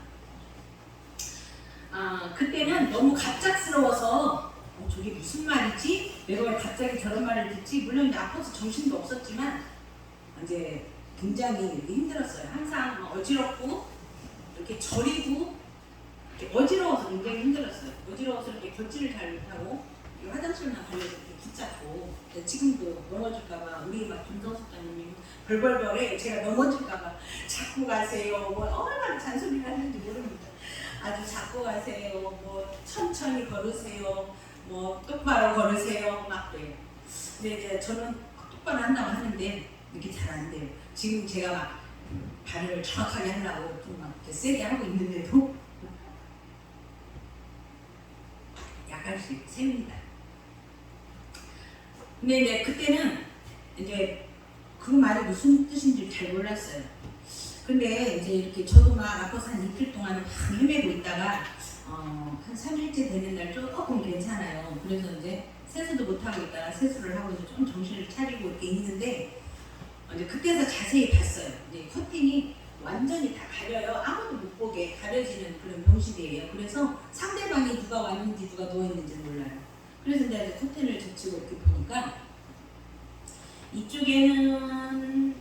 그때는 너무 갑작스러워서 저게 무슨 말이지? 내가 왜 갑자기 저런 말을 듣지? 물론 이제 아파서 정신도 없었지만 이제 굉장히 힘들었어요. 항상 어지럽고 이렇게 저리고 이렇게 어지러워서 굉장히 힘들었어요. 어지러워서 이렇게 걷지를 잘 못하고 화장실만 가려서 이렇게 붙잡고 지금도 넘어질까봐 우리 막 김성숙장님이 벌벌벌해. 제가 넘어질까봐 잡고 가세요. 뭐 얼마나 잔소리를 하는지 모릅니다. 아주 잡고 가세요. 뭐 천천히 걸으세요. 뭐 똑바로 걸으세요. 막 그래요. 근데 이제 저는 똑바로 한다고 하는데 이렇게 잘 안 돼요. 지금 제가 막 발을 정확하게 하려고 좀 막 세게 하고 있는데도 약간씩 셉니다. 근데 이제 그때는 이제 그 말이 무슨 뜻인지 잘 몰랐어요. 근데 이제 이렇게 저도 막 아파서 한 이틀 동안 막 헤매고 있다가 한 3일째 되는 날 조금 괜찮아요. 그래서 이제 세수도 못하고 있다가 세수를 하고 이제 좀 정신을 차리고 이렇게 있는데 이제 그때서 자세히 봤어요. 이제 커튼이 완전히 다 가려요. 아무도 못 보게 가려지는 그런 병실이에요. 그래서 상대방이 누가 왔는지 누가 누워있는지 몰라요. 그래서 이제 커튼을 젖히고 이렇게 보니까 이쪽에는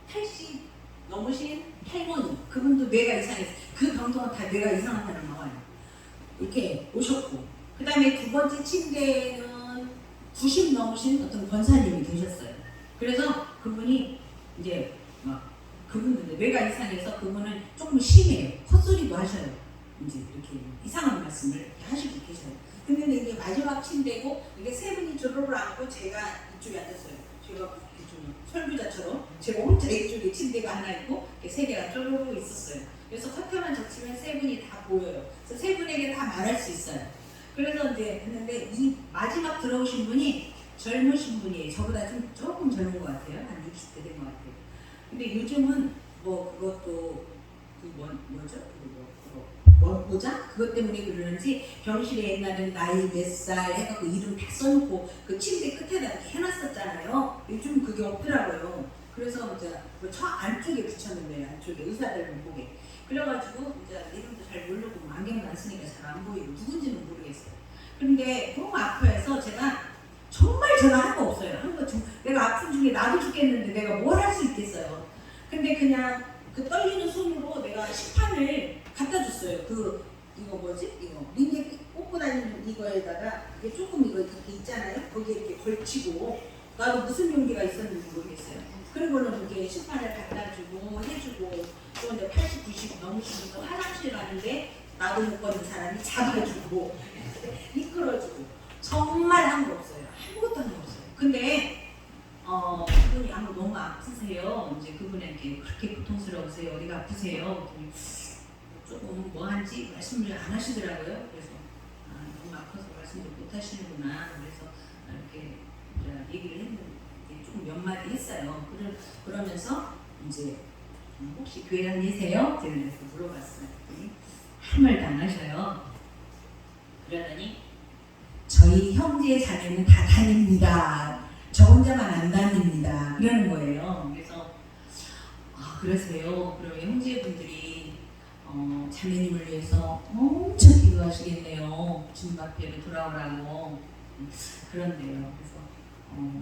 80 넘으신 할머니, 그분도 뇌가 이상해서 그 병동은 다 뇌가 이상한 사람 나와요. 이렇게 오셨고, 그 다음에 두 번째 침대에는 90 넘으신 어떤 권사님이 계셨어요. 그래서 그분이 이제 막 그분도 뇌가 이상해서 그분은 조금 심해요. 헛소리도 하셔요. 이제 이렇게 이상한 말씀을 하시고 계셔요. 근데 이게 마지막 침대고 이게 세 분이 저를 앉고 제가 이쪽에 앉았어요. 제가 좀 설교자처럼 제가 혼자 이쪽에 침대가 하나 있고 이렇게 세 개가 쪼르르 있었어요. 그래서 커튼만 젖히면 세 분이 다 보여요. 그래서 세 분에게 다 말할 수 있어요. 그래서 이제 했는데 이 마지막 들어오신 분이 젊으신 분이에요. 저보다 좀 조금 젊은 것 같아요. 한 60대 된 것 같아요. 근데 요즘은 뭐 그것도 그 뭐죠? 그거 뭐자? 그것 때문에 그러는지 병실에 옛날에 나이 몇 살 해갖고 이름 다 써놓고 그 침대 끝에다 이렇게 해놨었잖아요. 요즘 그게 없더라고요. 그래서 이제 저 안쪽에 붙였는데 안쪽에 의사들은 보게. 그래가지고 이제 이름도 잘 모르고 안경도 안 쓰니까 잘 안 보이고 누군지는 모르겠어요. 근데 너무 아파해서 제가 정말 전화한 거 없어요. 내가 아픈 중에 나도 죽겠는데 내가 뭘 할 수 있겠어요. 근데 그냥 그 떨리는 손으로 내가 식판을 갖다 줬어요. 이거 뭐지? 이거 린게 꽂고 다니는 이거에다가 이게 조금 이거 이렇게 있잖아요. 거기에 이렇게 걸치고 나도 무슨 용기가 있었는지 모르겠어요. 그리고는 이렇게 식판을 갖다 주고 해주고 또 이제 80, 90 넘으시면서 화장실 가는데 나도 못 걷는 사람이 잡아주고 이끌어주고 정말 한 거 없어요. 아무것도 한 거 없어요. 근데 그분이 너무 아프세요. 이제 그분에게 그렇게 고통스러우세요. 어디가 아프세요? 그랬더니 조금 뭐 한지 말씀을 안 하시더라고요. 그래서 너무 아파서 말씀을 못 하시는구나. 그래서 이렇게 얘기를 했는데 조금 몇 마디 했어요. 그러면서 이제 혹시 교회 다니세요? 제가 그래서 물어봤어요. 그랬더니 한 말도 안 하셔요. 그러더니 저희 형제 자매는 다 다닙니다. 저 혼자만 안 다닙니다. 그러는 거예요. 그래서 그러세요. 그러면 형제분들이 자매님을 위해서 엄청 기도하시겠네요. 주님 앞에 돌아오라고 그런데요. 그래서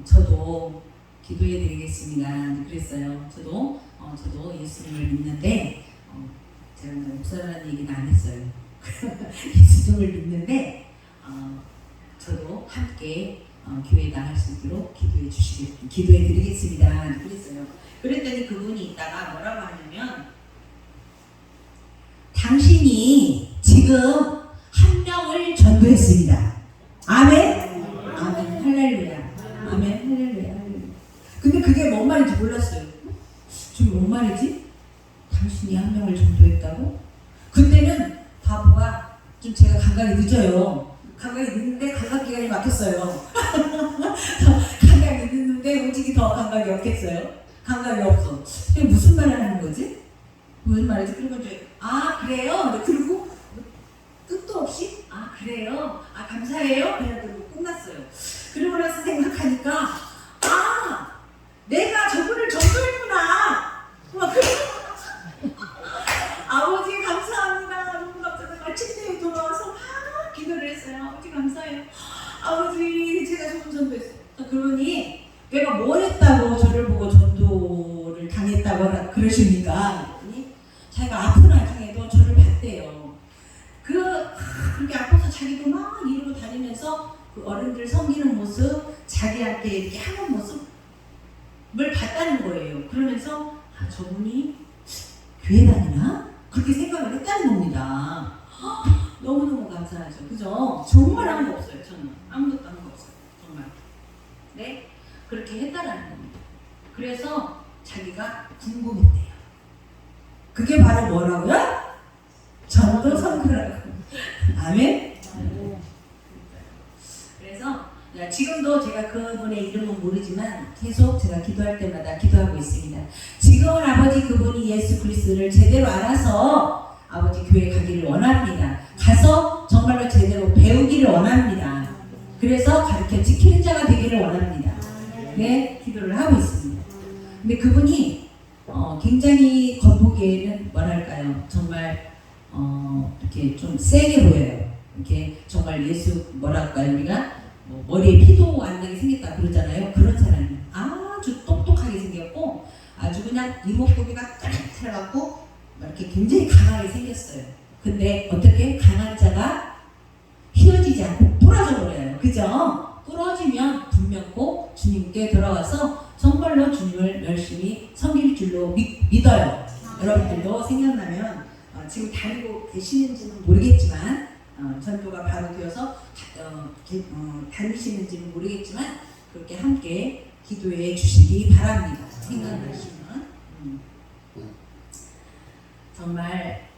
저도 기도해드리겠습니다. 그랬어요. 저도 예수님을 믿는데 제가 목사라는 얘기는 안 했어요. 예수님을 믿는데 저도 함께 교회에 나갈 수 있도록 기도해드리겠습니다. 그랬어요. 그랬더니 그분이 이따가 뭐라고 하냐면 당신이 지금 한 명을 전도했습니다. 아멘? 아멘. 할렐루야. 아멘. 할렐루야. 근데 그게 뭔 말인지 몰랐어요. 지금 뭔 말이지? 당신이 한 명을 전도했다고? 그때는 바보가 좀 제가 감각이 늦어요. 감각이 늦는데 감각기관이 막혔어요. 감각이 늦는데 움직이 더 감각이 없겠어요. 감각이 없어. 이게 무슨 말을 하는 거지? 무슨 말이지? 그리고 이제 그래요? 그리고 끝도 없이 그래요? 감사해요? 그냥 그러고 끝났어요. 그리고 나서 생각하니까 내가 저분을 전도했구나. 아버지 감사합니다. 너무 감사합니다. 침대에 돌아와서 막 기도를 했어요. 아버지 감사해요. 아버지 제가 저분 전도했어요. 그러니 내가 뭘 했다고 저를 보고 전도를 당했다고 그러십니까? 자기가 아픈 와중에도 저를 봤대요. 그렇게 아파서 자기도 막 이러고 다니면서 그 어른들 섬기는 모습, 자기한테 이렇게 하는 모습을 봤다는 거예요. 그러면서 저분이 교회 다니나? 그렇게 생각을 했다는 겁니다. 너무너무 감사하죠. 그죠? 정말 아무도 없어요. 저는 아무것도 한 거 없어요. 정말. 네? 그렇게 했다라는 겁니다. 그래서 자기가 궁금했대요. 그게 바로 뭐라고요? 전도 선교라고. 아멘? 그래서 지금도 제가 그분의 이름은 모르지만 계속 제가 기도할 때마다 기도하고 있습니다. 지금은 아버지 그분이 예수 그리스도를 제대로 알아서 아버지 교회 가기를 원합니다. 가서 정말로 제대로 배우기를 원합니다. 그래서 가르쳐 지키는 자가 되기를 원합니다. 네, 기도를 하고 있습니다. 근데 그분이 굉장히 겉보기에는 뭐랄까요? 정말 이렇게 좀 세게 보여요. 이렇게 정말 예수 뭐랄까요? 우리가 머리에 피도 안 나게 생겼다 그러잖아요. 그런 사람이 아주 똑똑하게 생겼고 아주 그냥 이목구비가 까릿해갖고 이렇게 굉장히 강하게 생겼어요. 근데 어떻게 강한 자가 휘어지지 않고 부러져 버려요. 그죠? 부러지면 분명 꼭 주님께 돌아와서 정말로 주님을 열심히 섬길 줄로 믿어요. 여러분들도 생각나면 지금 다니고 계시는지는 모르겠지만 전도가 바로 되어서 다니시는지는 모르겠지만 그렇게 함께 기도해 주시기 바랍니다. 생각나시면 정말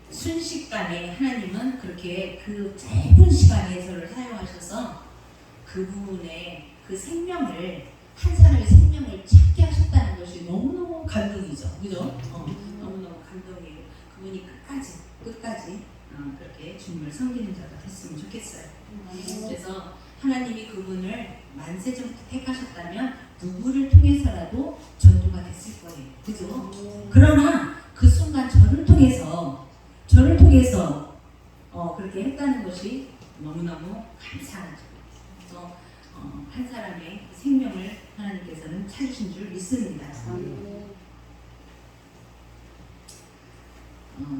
순식간에 하나님은 그렇게 그 짧은 시간에 저를 사용하셔서 그분의 그 생명을 한 사람의 생명을 찾게 하셨다는 것이 너무너무 감동이죠. 그죠? 너무너무 감동이에요. 그분이 끝까지 주님을 섬기는 자가 됐으면 좋겠어요. 그래서 하나님이 그분을 만세 전부터 택하셨다면 누구를 통해서라도 전도가 됐을 거예요. 그죠? 그러나 그 순간 저를 통해서 그렇게 했다는 것이 너무너무 감사하죠. 그래서 한 사람의 생명을 하나님께서는 찾으신 줄 믿습니다.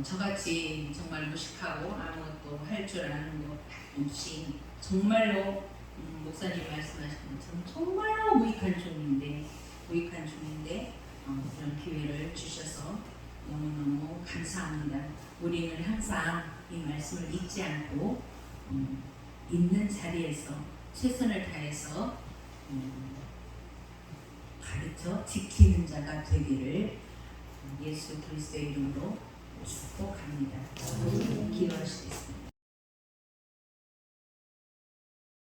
저같이 정말 무식하고 아무것도 할 줄 아는 것 없이 정말로 목사님 말씀하신 것처럼 정말로 무익한 종인데 그런 기회를 주셔서 너무너무 감사합니다. 우리는 항상 이 말씀을 잊지 않고 있는 자리에서 최선을 다해서 가르쳐 지키는 자가 되기를 예수 그리스도의 이름으로 축복합니다. 기도하시겠습니다.